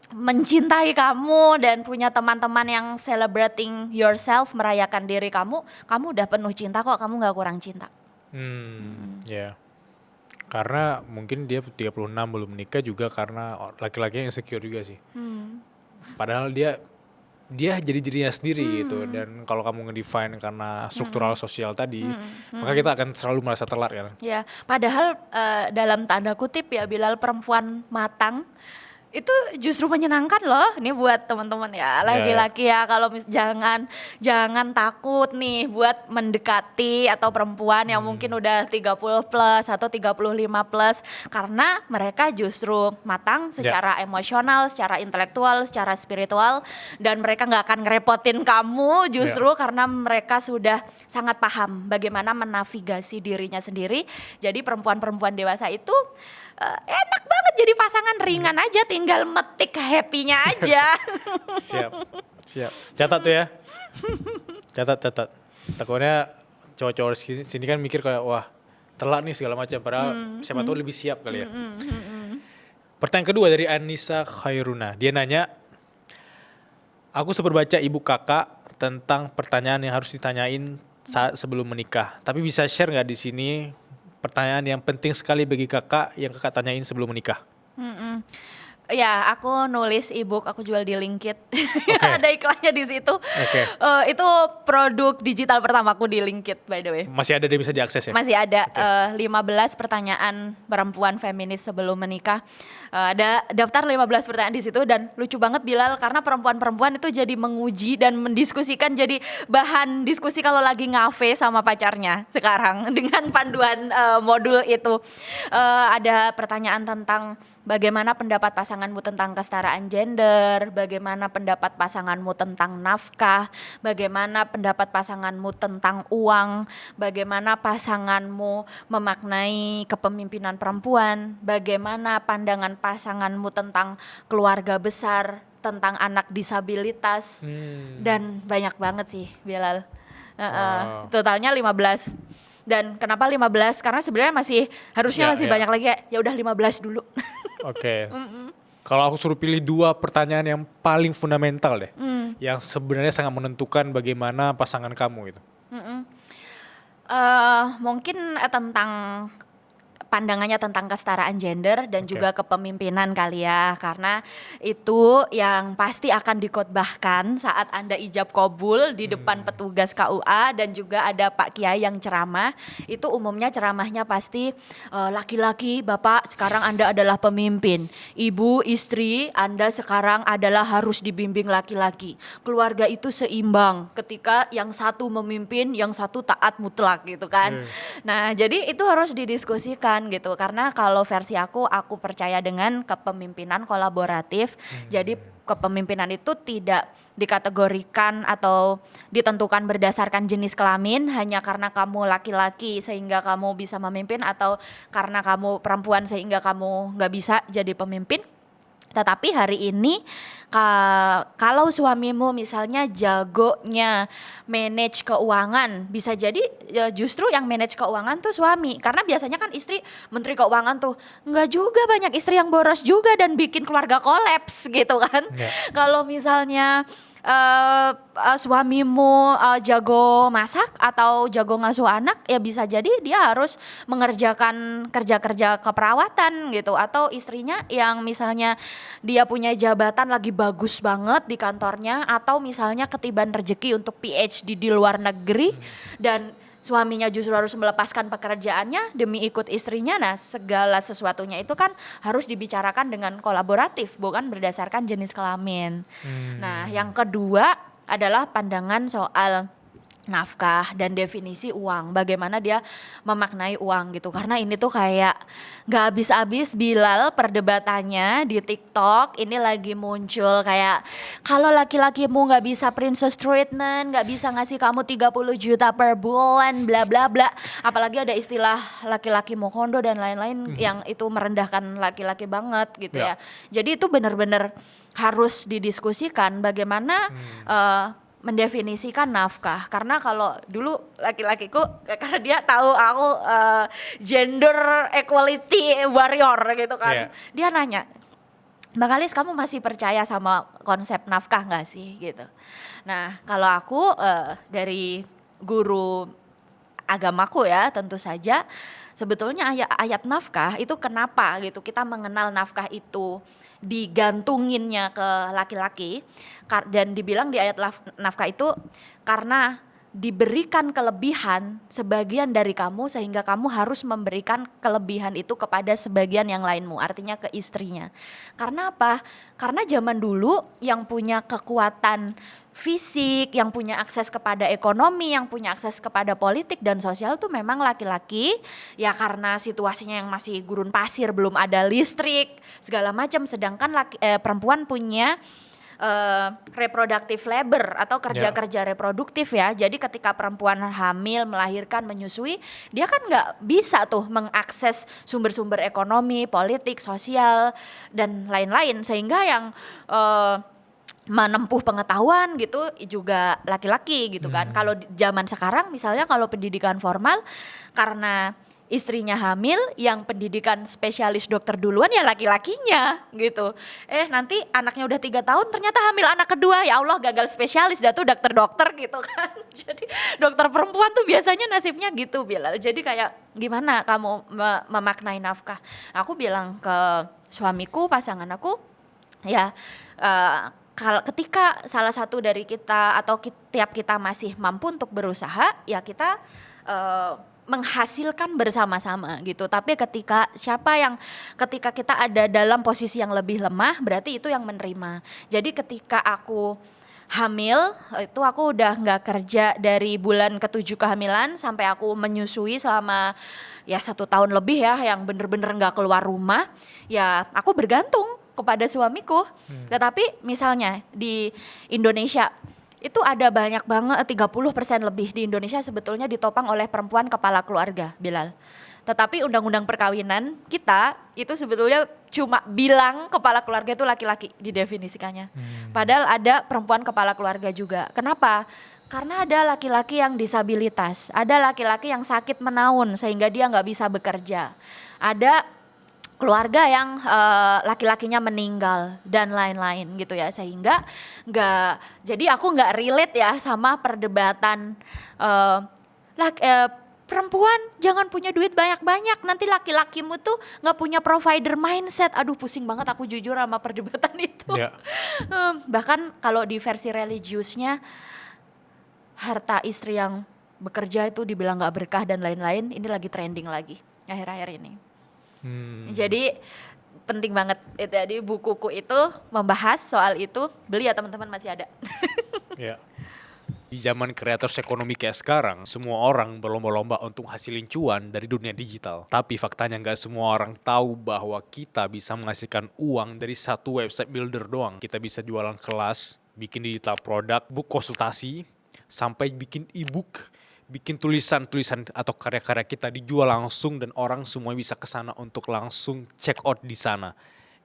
mencintai kamu dan punya teman-teman yang celebrating yourself, merayakan diri kamu udah penuh cinta kok, kamu nggak kurang cinta. Ya, karena mungkin dia 36 belum menikah juga karena laki-laki yang insecure juga sih. Padahal dia jadi dirinya sendiri gitu. Dan kalau kamu ngedefine karena struktural sosial tadi, maka kita akan selalu merasa telat kan. Ya, padahal dalam tanda kutip ya Bilal, perempuan matang Itu justru menyenangkan loh, ini buat teman-teman ya, laki-laki ya, kalau jangan takut nih buat mendekati atau perempuan yang mungkin udah 30 plus atau 35 plus, karena mereka justru matang secara emosional, secara intelektual, secara spiritual, dan mereka nggak akan ngerepotin kamu justru karena mereka sudah sangat paham bagaimana menavigasi dirinya sendiri. Jadi perempuan-perempuan dewasa itu enak banget jadi pasangan, ringan aja, tinggal metik happy-nya aja. Siap. Catat tuh ya. Catat. Takutnya cowok-cowok sini kan mikir kayak wah telat nih segala macam, padahal siapa tahu lebih siap kali ya. Pertanyaan kedua dari Anissa Khairuna. Dia nanya, aku sempat baca ibu kakak tentang pertanyaan yang harus ditanyain saat sebelum menikah. Tapi bisa share nggak di sini pertanyaan yang penting sekali bagi kakak yang kakak tanyain sebelum menikah? Ya, aku nulis ebook, aku jual di Linkit. Ada iklannya di situ. Itu produk digital pertamaku di Linkit, by the way. Masih ada, dia bisa diakses ya? Masih ada 15 pertanyaan perempuan feminis sebelum menikah. Ada daftar 15 pertanyaan di situ, dan lucu banget Bilal karena perempuan-perempuan itu jadi menguji dan mendiskusikan, jadi bahan diskusi kalau lagi ngafe sama pacarnya sekarang dengan panduan modul itu. Ada pertanyaan tentang bagaimana pendapat pasanganmu tentang kesetaraan gender, bagaimana pendapat pasanganmu tentang nafkah, bagaimana pendapat pasanganmu tentang uang, bagaimana pasanganmu memaknai kepemimpinan perempuan, bagaimana pandangan pasanganmu tentang keluarga besar, tentang anak disabilitas, dan banyak banget sih Bilal. Totalnya 15. Dan kenapa 15? Karena sebenarnya harusnya masih banyak lagi, ya udah 15 dulu. Kalau aku suruh pilih 2 pertanyaan yang paling fundamental deh, yang sebenarnya sangat menentukan bagaimana pasangan kamu itu. Mungkin tentang pandangannya tentang kesetaraan gender dan juga kepemimpinan kali ya, karena itu yang pasti akan dikhotbahkan saat Anda ijab kabul di depan petugas KUA, dan juga ada Pak Kiai yang ceramah. Itu umumnya ceramahnya pasti laki-laki, Bapak sekarang Anda adalah pemimpin, Ibu istri Anda sekarang adalah harus dibimbing laki-laki, keluarga itu seimbang ketika yang satu memimpin, yang satu taat mutlak gitu kan. Nah, jadi itu harus didiskusikan gitu, karena kalau versi aku percaya dengan kepemimpinan kolaboratif. Jadi kepemimpinan itu tidak dikategorikan atau ditentukan berdasarkan jenis kelamin, hanya karena kamu laki-laki sehingga kamu bisa memimpin, atau karena kamu perempuan sehingga kamu nggak bisa jadi pemimpin. Tetapi hari ini kalau suamimu misalnya jagonya manage keuangan, bisa jadi justru yang manage keuangan tuh suami. Karena biasanya kan istri menteri keuangan tuh, nggak juga, banyak istri yang boros juga dan bikin keluarga kolaps gitu kan. Kalau misalnya suamimu jago masak atau jago ngasuh anak, ya bisa jadi dia harus mengerjakan kerja-kerja keperawatan gitu. Atau istrinya yang misalnya dia punya jabatan lagi bagus banget di kantornya, atau misalnya ketiban rezeki untuk PhD di luar negeri, dan suaminya justru harus melepaskan pekerjaannya demi ikut istrinya. Nah, segala sesuatunya itu kan harus dibicarakan dengan kolaboratif, bukan berdasarkan jenis kelamin. Nah, yang kedua adalah pandangan soal nafkah dan definisi uang, bagaimana dia memaknai uang gitu. Karena ini tuh kayak gak habis-habis Bilal perdebatannya di TikTok. Ini lagi muncul kayak, kalau laki-lakimu gak bisa princess treatment, gak bisa ngasih kamu 30 juta per bulan, bla bla bla. Apalagi ada istilah laki-laki mokondo dan lain-lain yang itu merendahkan laki-laki banget gitu ya. Jadi itu benar-benar harus didiskusikan bagaimana mendefinisikan nafkah. Karena kalau dulu laki-lakiku, karena dia tahu aku gender equality warrior gitu kan, dia nanya, Mbak Kalis, kamu masih percaya sama konsep nafkah gak sih gitu. Nah, kalau aku dari guru agamaku ya, tentu saja sebetulnya ayat nafkah itu kenapa gitu kita mengenal nafkah itu digantunginnya ke laki-laki, dan dibilang di ayat nafkah itu karena diberikan kelebihan sebagian dari kamu sehingga kamu harus memberikan kelebihan itu kepada sebagian yang lainmu, artinya ke istrinya. Karena apa? Karena zaman dulu yang punya kekuatan fisik, yang punya akses kepada ekonomi, yang punya akses kepada politik dan sosial tuh memang laki-laki, ya karena situasinya yang masih gurun pasir, belum ada listrik, segala macam, sedangkan perempuan punya reproductive labor atau kerja-kerja reproduktif ya. Jadi ketika perempuan hamil, melahirkan, menyusui, dia kan nggak bisa tuh mengakses sumber-sumber ekonomi, politik, sosial dan lain-lain, sehingga yang menempuh pengetahuan gitu juga laki-laki gitu kan. Kalau zaman sekarang misalnya kalau pendidikan formal, karena istrinya hamil, yang pendidikan spesialis dokter duluan ya laki-lakinya gitu. Nanti anaknya udah 3 tahun ternyata hamil anak kedua, ya Allah gagal spesialis, dah tuh dokter gitu kan. Jadi dokter perempuan tuh biasanya nasibnya gitu Bilal. Jadi kayak gimana kamu memaknai nafkah. Aku bilang ke suamiku, pasangan aku, ya ketika salah satu dari kita atau tiap kita masih mampu untuk berusaha, ya kita menghasilkan bersama-sama gitu. Tapi ketika kita ada dalam posisi yang lebih lemah, berarti itu yang menerima. Jadi ketika aku hamil, itu aku udah nggak kerja dari bulan ke-7 kehamilan sampai aku menyusui selama ya 1 tahun lebih ya, yang bener-bener nggak keluar rumah, ya aku bergantung kepada suamiku. Tetapi misalnya di Indonesia itu ada banyak banget, 30% lebih di Indonesia sebetulnya ditopang oleh perempuan kepala keluarga, Bilal. Tetapi undang-undang perkawinan kita itu sebetulnya cuma bilang kepala keluarga itu laki-laki didefinisikannya. Padahal ada perempuan kepala keluarga juga. Kenapa? Karena ada laki-laki yang disabilitas, ada laki-laki yang sakit menaun sehingga dia nggak bisa bekerja. Ada keluarga yang laki-lakinya meninggal dan lain-lain gitu ya, sehingga jadi aku nggak relate ya sama perdebatan perempuan jangan punya duit banyak-banyak, nanti laki-lakimu tuh nggak punya provider mindset. Aduh pusing banget aku jujur sama perdebatan itu. Bahkan kalau di versi religiusnya, harta istri yang bekerja itu dibilang nggak berkah dan lain-lain. Ini lagi trending lagi akhir-akhir ini. Jadi penting banget itu. Jadi bukuku itu membahas soal itu. Beli ya teman-teman, masih ada. Ya. Di zaman kreators ekonomi kayak sekarang, semua orang berlomba-lomba untuk hasilin cuan dari dunia digital. Tapi faktanya nggak semua orang tahu bahwa kita bisa menghasilkan uang dari satu website builder doang. Kita bisa jualan kelas, bikin digital produk, book konsultasi, sampai bikin e-book, bikin tulisan-tulisan atau karya-karya kita dijual langsung dan orang semua bisa ke sana untuk langsung check out di sana.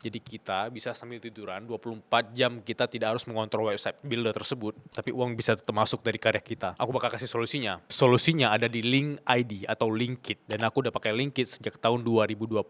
Jadi kita bisa sambil tiduran 24 jam, kita tidak harus mengontrol website builder tersebut, tapi uang bisa tetap masuk dari karya kita. Aku bakal kasih solusinya. Solusinya ada di Link ID atau Linkit, dan aku udah pakai Linkit sejak tahun 2022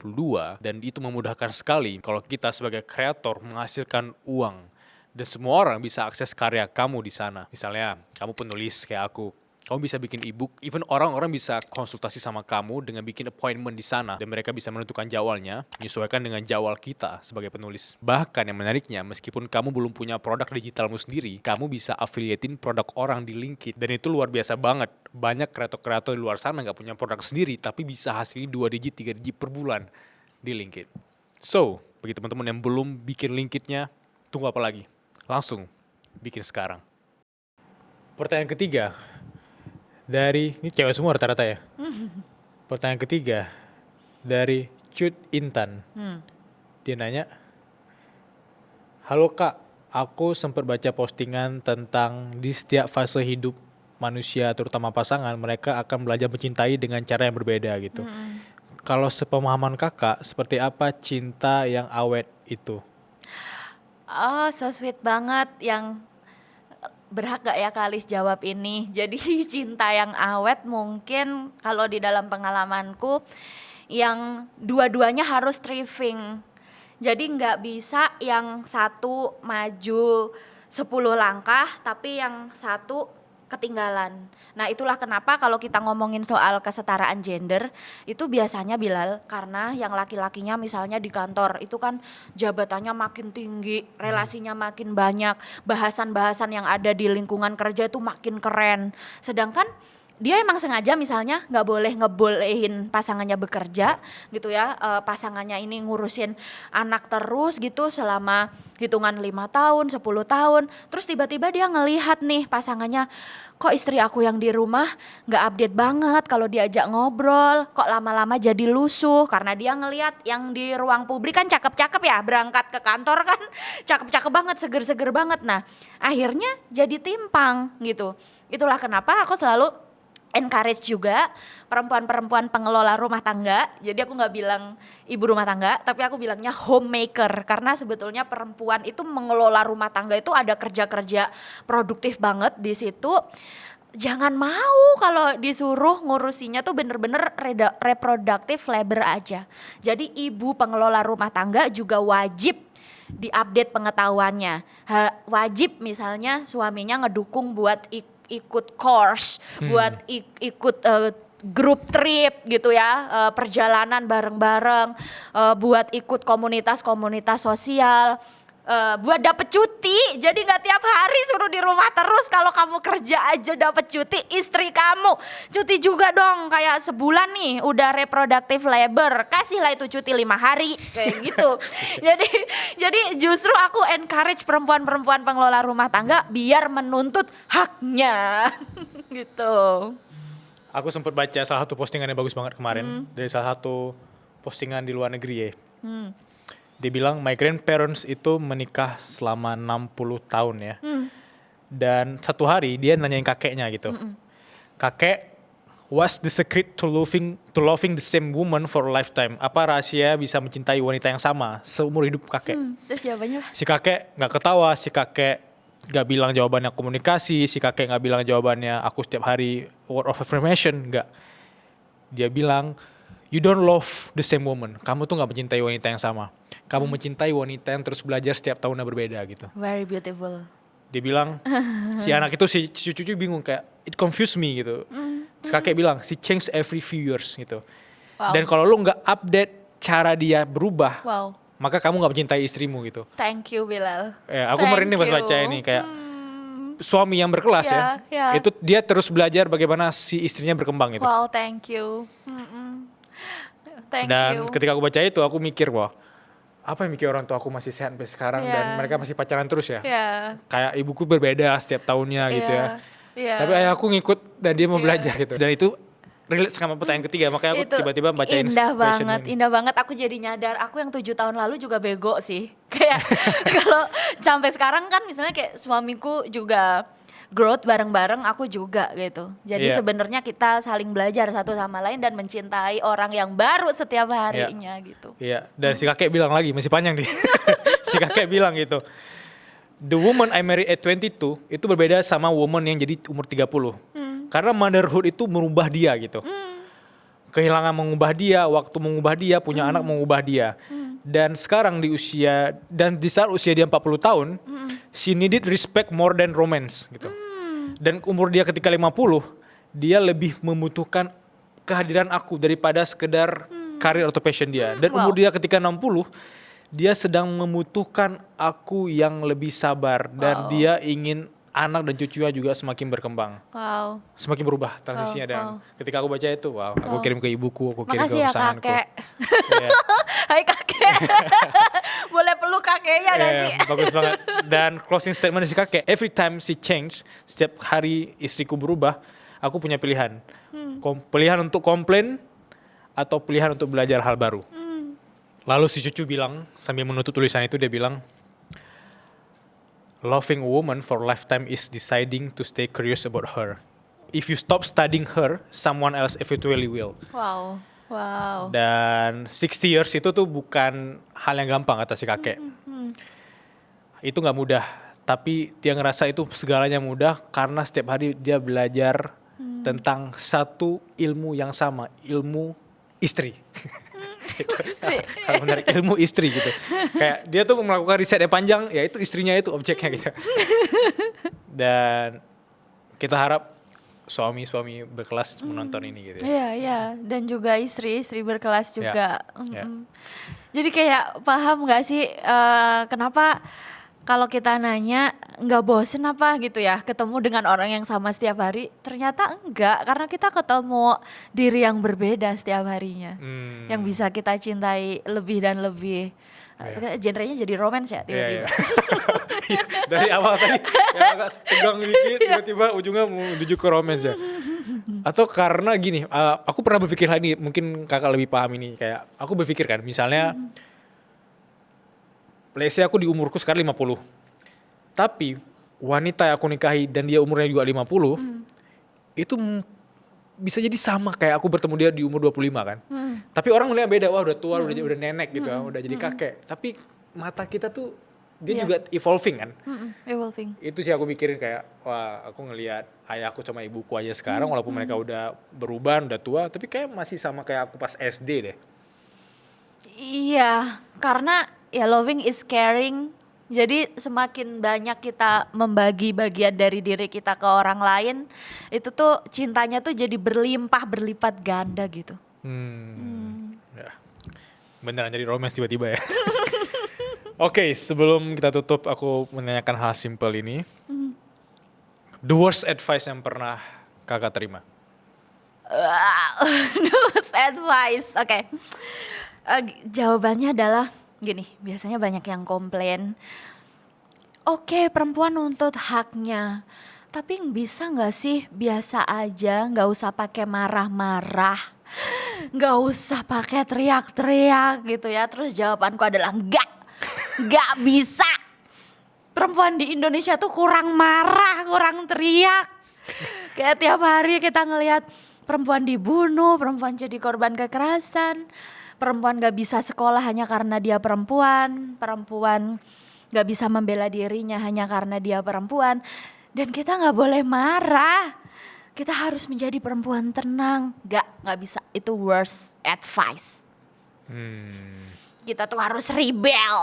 dan itu memudahkan sekali kalau kita sebagai kreator menghasilkan uang dan semua orang bisa akses karya kamu di sana. Misalnya kamu penulis kayak aku, kamu bisa bikin e-book, even orang-orang bisa konsultasi sama kamu dengan bikin appointment di sana dan mereka bisa menentukan jadwalnya, menyesuaikan dengan jadwal kita sebagai penulis. Bahkan yang menariknya, meskipun kamu belum punya produk digitalmu sendiri, kamu bisa affiliatein produk orang di Linkit dan itu luar biasa banget. Banyak kreator-kreator di luar sana nggak punya produk sendiri tapi bisa hasilin 2 digit, 3 digit per bulan di Linkit. So, bagi teman-teman yang belum bikin Linkitnya, tunggu apa lagi? Langsung bikin sekarang. Pertanyaan ketiga, dari, ini cewek semua rata-rata ya. Pertanyaan ketiga dari Cut Intan. Dia nanya, halo Kak, aku sempat baca postingan tentang di setiap fase hidup manusia, terutama pasangan, mereka akan belajar mencintai dengan cara yang berbeda gitu. Kalau sepemahaman Kakak, seperti apa cinta yang awet itu? Oh, so sweet banget. Yang berhak gak ya Kalis jawab ini? Jadi cinta yang awet mungkin kalau di dalam pengalamanku yang dua-duanya harus thriving. Jadi gak bisa yang satu maju 10 langkah tapi yang satu ketinggalan. Nah, itulah kenapa kalau kita ngomongin soal kesetaraan gender itu biasanya Bilal, karena yang laki-lakinya misalnya di kantor itu kan jabatannya makin tinggi, relasinya makin banyak, bahasan-bahasan yang ada di lingkungan kerja itu makin keren. Sedangkan dia emang sengaja misalnya nggak boleh ngebolehin pasangannya bekerja gitu ya, pasangannya ini ngurusin anak terus gitu selama hitungan 5 tahun, 10 tahun, terus tiba-tiba dia ngelihat nih pasangannya, kok istri aku yang di rumah nggak update banget, kalau diajak ngobrol kok lama-lama jadi lusuh, karena dia ngelihat yang di ruang publik kan cakep-cakep ya, berangkat ke kantor kan cakep-cakep banget, seger-seger banget. Nah akhirnya jadi timpang gitu. Itulah kenapa aku selalu encourage juga perempuan-perempuan pengelola rumah tangga. Jadi aku nggak bilang ibu rumah tangga, tapi aku bilangnya homemaker, karena sebetulnya perempuan itu mengelola rumah tangga itu ada kerja-kerja produktif banget di situ. Jangan mau kalau disuruh ngurusinya tuh bener-bener reproductive labor aja. Jadi ibu pengelola rumah tangga juga wajib diupdate pengetahuannya. Wajib misalnya suaminya ngedukung buat ikut course, buat ikut grup trip gitu ya, perjalanan bareng-bareng, buat ikut komunitas-komunitas sosial, buat dapet cuti. Jadi nggak tiap hari suruh di rumah terus. Kalau kamu kerja aja dapet cuti, istri kamu cuti juga dong, kayak sebulan nih udah reproductive labor, kasihlah itu cuti 5 hari kayak gitu. Jadi justru aku encourage perempuan-perempuan pengelola rumah tangga biar menuntut haknya gitu. Aku sempat baca salah satu postingan yang bagus banget kemarin dari salah satu postingan di luar negeri ya. Dia bilang my grandparents itu menikah selama 60 tahun ya. Dan satu hari dia nanyain kakeknya gitu. Kakek, what's the secret to loving the same woman for a lifetime? Apa rahasia bisa mencintai wanita yang sama seumur hidup kakek? Terus jawabannya? Si kakek nggak ketawa, si kakek nggak bilang jawabannya komunikasi, si kakek nggak bilang jawabannya aku setiap hari word of affirmation, nggak. Dia bilang, you don't love the same woman. Kamu tuh nggak mencintai wanita yang sama. Kamu mencintai wanita yang terus belajar setiap tahunnya berbeda gitu. Very beautiful. Dia bilang, si anak itu, si cucu bingung kayak, it confused me gitu. Si kakek bilang, she change every few years gitu. Wow. Dan kalau lu nggak update cara dia berubah, Wow. maka kamu nggak mencintai istrimu gitu. Thank you Bilal. Ya, aku merinding pas baca ini kayak suami yang berkelas Ya. itu dia terus belajar bagaimana si istrinya berkembang gitu. Wow, thank you. Thank Dan you. ketika aku baca itu aku mikir wah, apa yang mikir orang tua aku masih sehat sampai sekarang dan mereka masih pacaran terus ya. Kayak ibuku berbeda setiap tahunnya gitu ya. Tapi ayahku ngikut dan dia mau belajar gitu. Dan itu relate sama pertanyaan ketiga, makanya aku Itu tiba-tiba bacain indah banget. Aku jadi nyadar, aku yang 7 tahun lalu juga bego sih. Kayak kalau sampai sekarang kan misalnya kayak suamiku juga growth bareng-bareng, aku juga gitu. Jadi sebenarnya kita saling belajar satu sama lain dan mencintai orang yang baru setiap harinya gitu. Iya, dan si kakek bilang lagi, masih panjang nih. Si kakek bilang gitu. The woman I married at 22 itu berbeda sama woman yang jadi umur 30. Karena motherhood itu merubah dia gitu. Kehilangan mengubah dia, waktu mengubah dia, punya anak mengubah dia. Dan sekarang di saat usia dia 40 tahun, she needed respect more than romance gitu. Dan umur dia ketika 50, dia lebih membutuhkan kehadiran aku daripada sekedar karir atau passion dia. Dan umur dia ketika 60, dia sedang membutuhkan aku yang lebih sabar dan dia ingin anak dan cucunya juga semakin berkembang. Semakin berubah transisinya dan ketika aku baca itu, aku kirim ke ibuku, aku kirim Makasih ke pasanganku. Makasih ya kakek. Hai kakek. Boleh peluk kakeknya gak sih? Bagus banget. Dan closing statement si kakek, every time she change, setiap hari istriku berubah, aku punya pilihan. Pilihan untuk komplain atau pilihan untuk belajar hal baru. Lalu si cucu bilang, sambil menutup tulisan itu dia bilang, loving a woman for a lifetime is deciding to stay curious about her. If you stop studying her, someone else eventually will. Wow. Dan 60 years itu tuh bukan hal yang gampang kata si kakek. Itu gak mudah, tapi dia ngerasa itu segalanya mudah karena setiap hari dia belajar tentang satu ilmu yang sama, ilmu istri. Kalau menarik ilmu istri gitu. Kayak dia tuh melakukan riset yang panjang, ya itu istrinya itu objeknya gitu. Dan kita harap suami-suami berkelas menonton ini gitu ya. Iya, iya, dan juga istri-istri berkelas juga. ya. Jadi kayak paham nggak sih kenapa kalau kita nanya nggak bosen apa gitu ya ketemu dengan orang yang sama setiap hari? Ternyata enggak, karena kita ketemu diri yang berbeda setiap harinya, yang bisa kita cintai lebih dan lebih. Genrenya jadi romance ya tiba-tiba. Dari awal tadi yang agak tegang dikit, tiba-tiba ujungnya mau menuju ke romance ya. Atau karena gini, aku pernah berpikir hal ini, mungkin kakak lebih paham ini. Kayak aku berpikir kan, misalnya, let's say aku di umurku sekarang 50. Tapi wanita yang aku nikahi dan dia umurnya juga 50, itu bisa jadi sama kayak aku bertemu dia di umur 25 kan. Tapi orang melihat beda, wah udah tua, udah nenek gitu, udah jadi kakek. Tapi mata kita tuh dia juga evolving kan. Evolving. Itu sih aku mikirin kayak, wah aku ngelihat ayahku sama ibuku aja sekarang walaupun mereka udah berubah, udah tua, tapi kayak masih sama kayak aku pas SD deh. Iya, karena ya loving is caring. Jadi semakin banyak kita membagi bagian dari diri kita ke orang lain, itu tuh cintanya tuh jadi berlimpah berlipat ganda gitu. Ya. Beneran jadi romance tiba-tiba ya. Oke, sebelum kita tutup aku menanyakan hal simpel ini. The worst advice yang pernah kakak terima? Best advice, oke. Jawabannya adalah gini, biasanya banyak yang komplain. Oke, perempuan nuntut haknya, tapi bisa nggak sih biasa aja, nggak usah pakai marah-marah, nggak usah pakai teriak-teriak gitu ya. Terus jawabanku adalah nggak bisa. Perempuan di Indonesia tuh kurang marah, kurang teriak. Kayak tiap hari kita ngelihat perempuan dibunuh, perempuan jadi korban kekerasan, perempuan gak bisa sekolah hanya karena dia perempuan, perempuan gak bisa membela dirinya hanya karena dia perempuan. Dan kita gak boleh marah, kita harus menjadi perempuan tenang. Gak bisa, itu worst advice. Kita tuh harus rebel.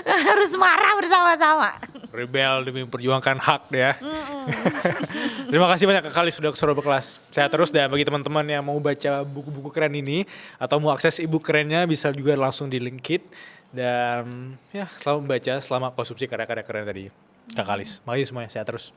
Harus marah bersama-sama. Rebel demi memperjuangkan hak ya. Terima kasih banyak Kak Kalis sudah kesuruh berkelas. Sehat terus, dan bagi teman-teman yang mau baca buku-buku keren ini atau mau akses e-book kerennya bisa juga langsung di Linkit. Dan ya selamat membaca, selamat konsumsi karya-karya keren dari Kak Kalis. Makasih semuanya, sehat terus.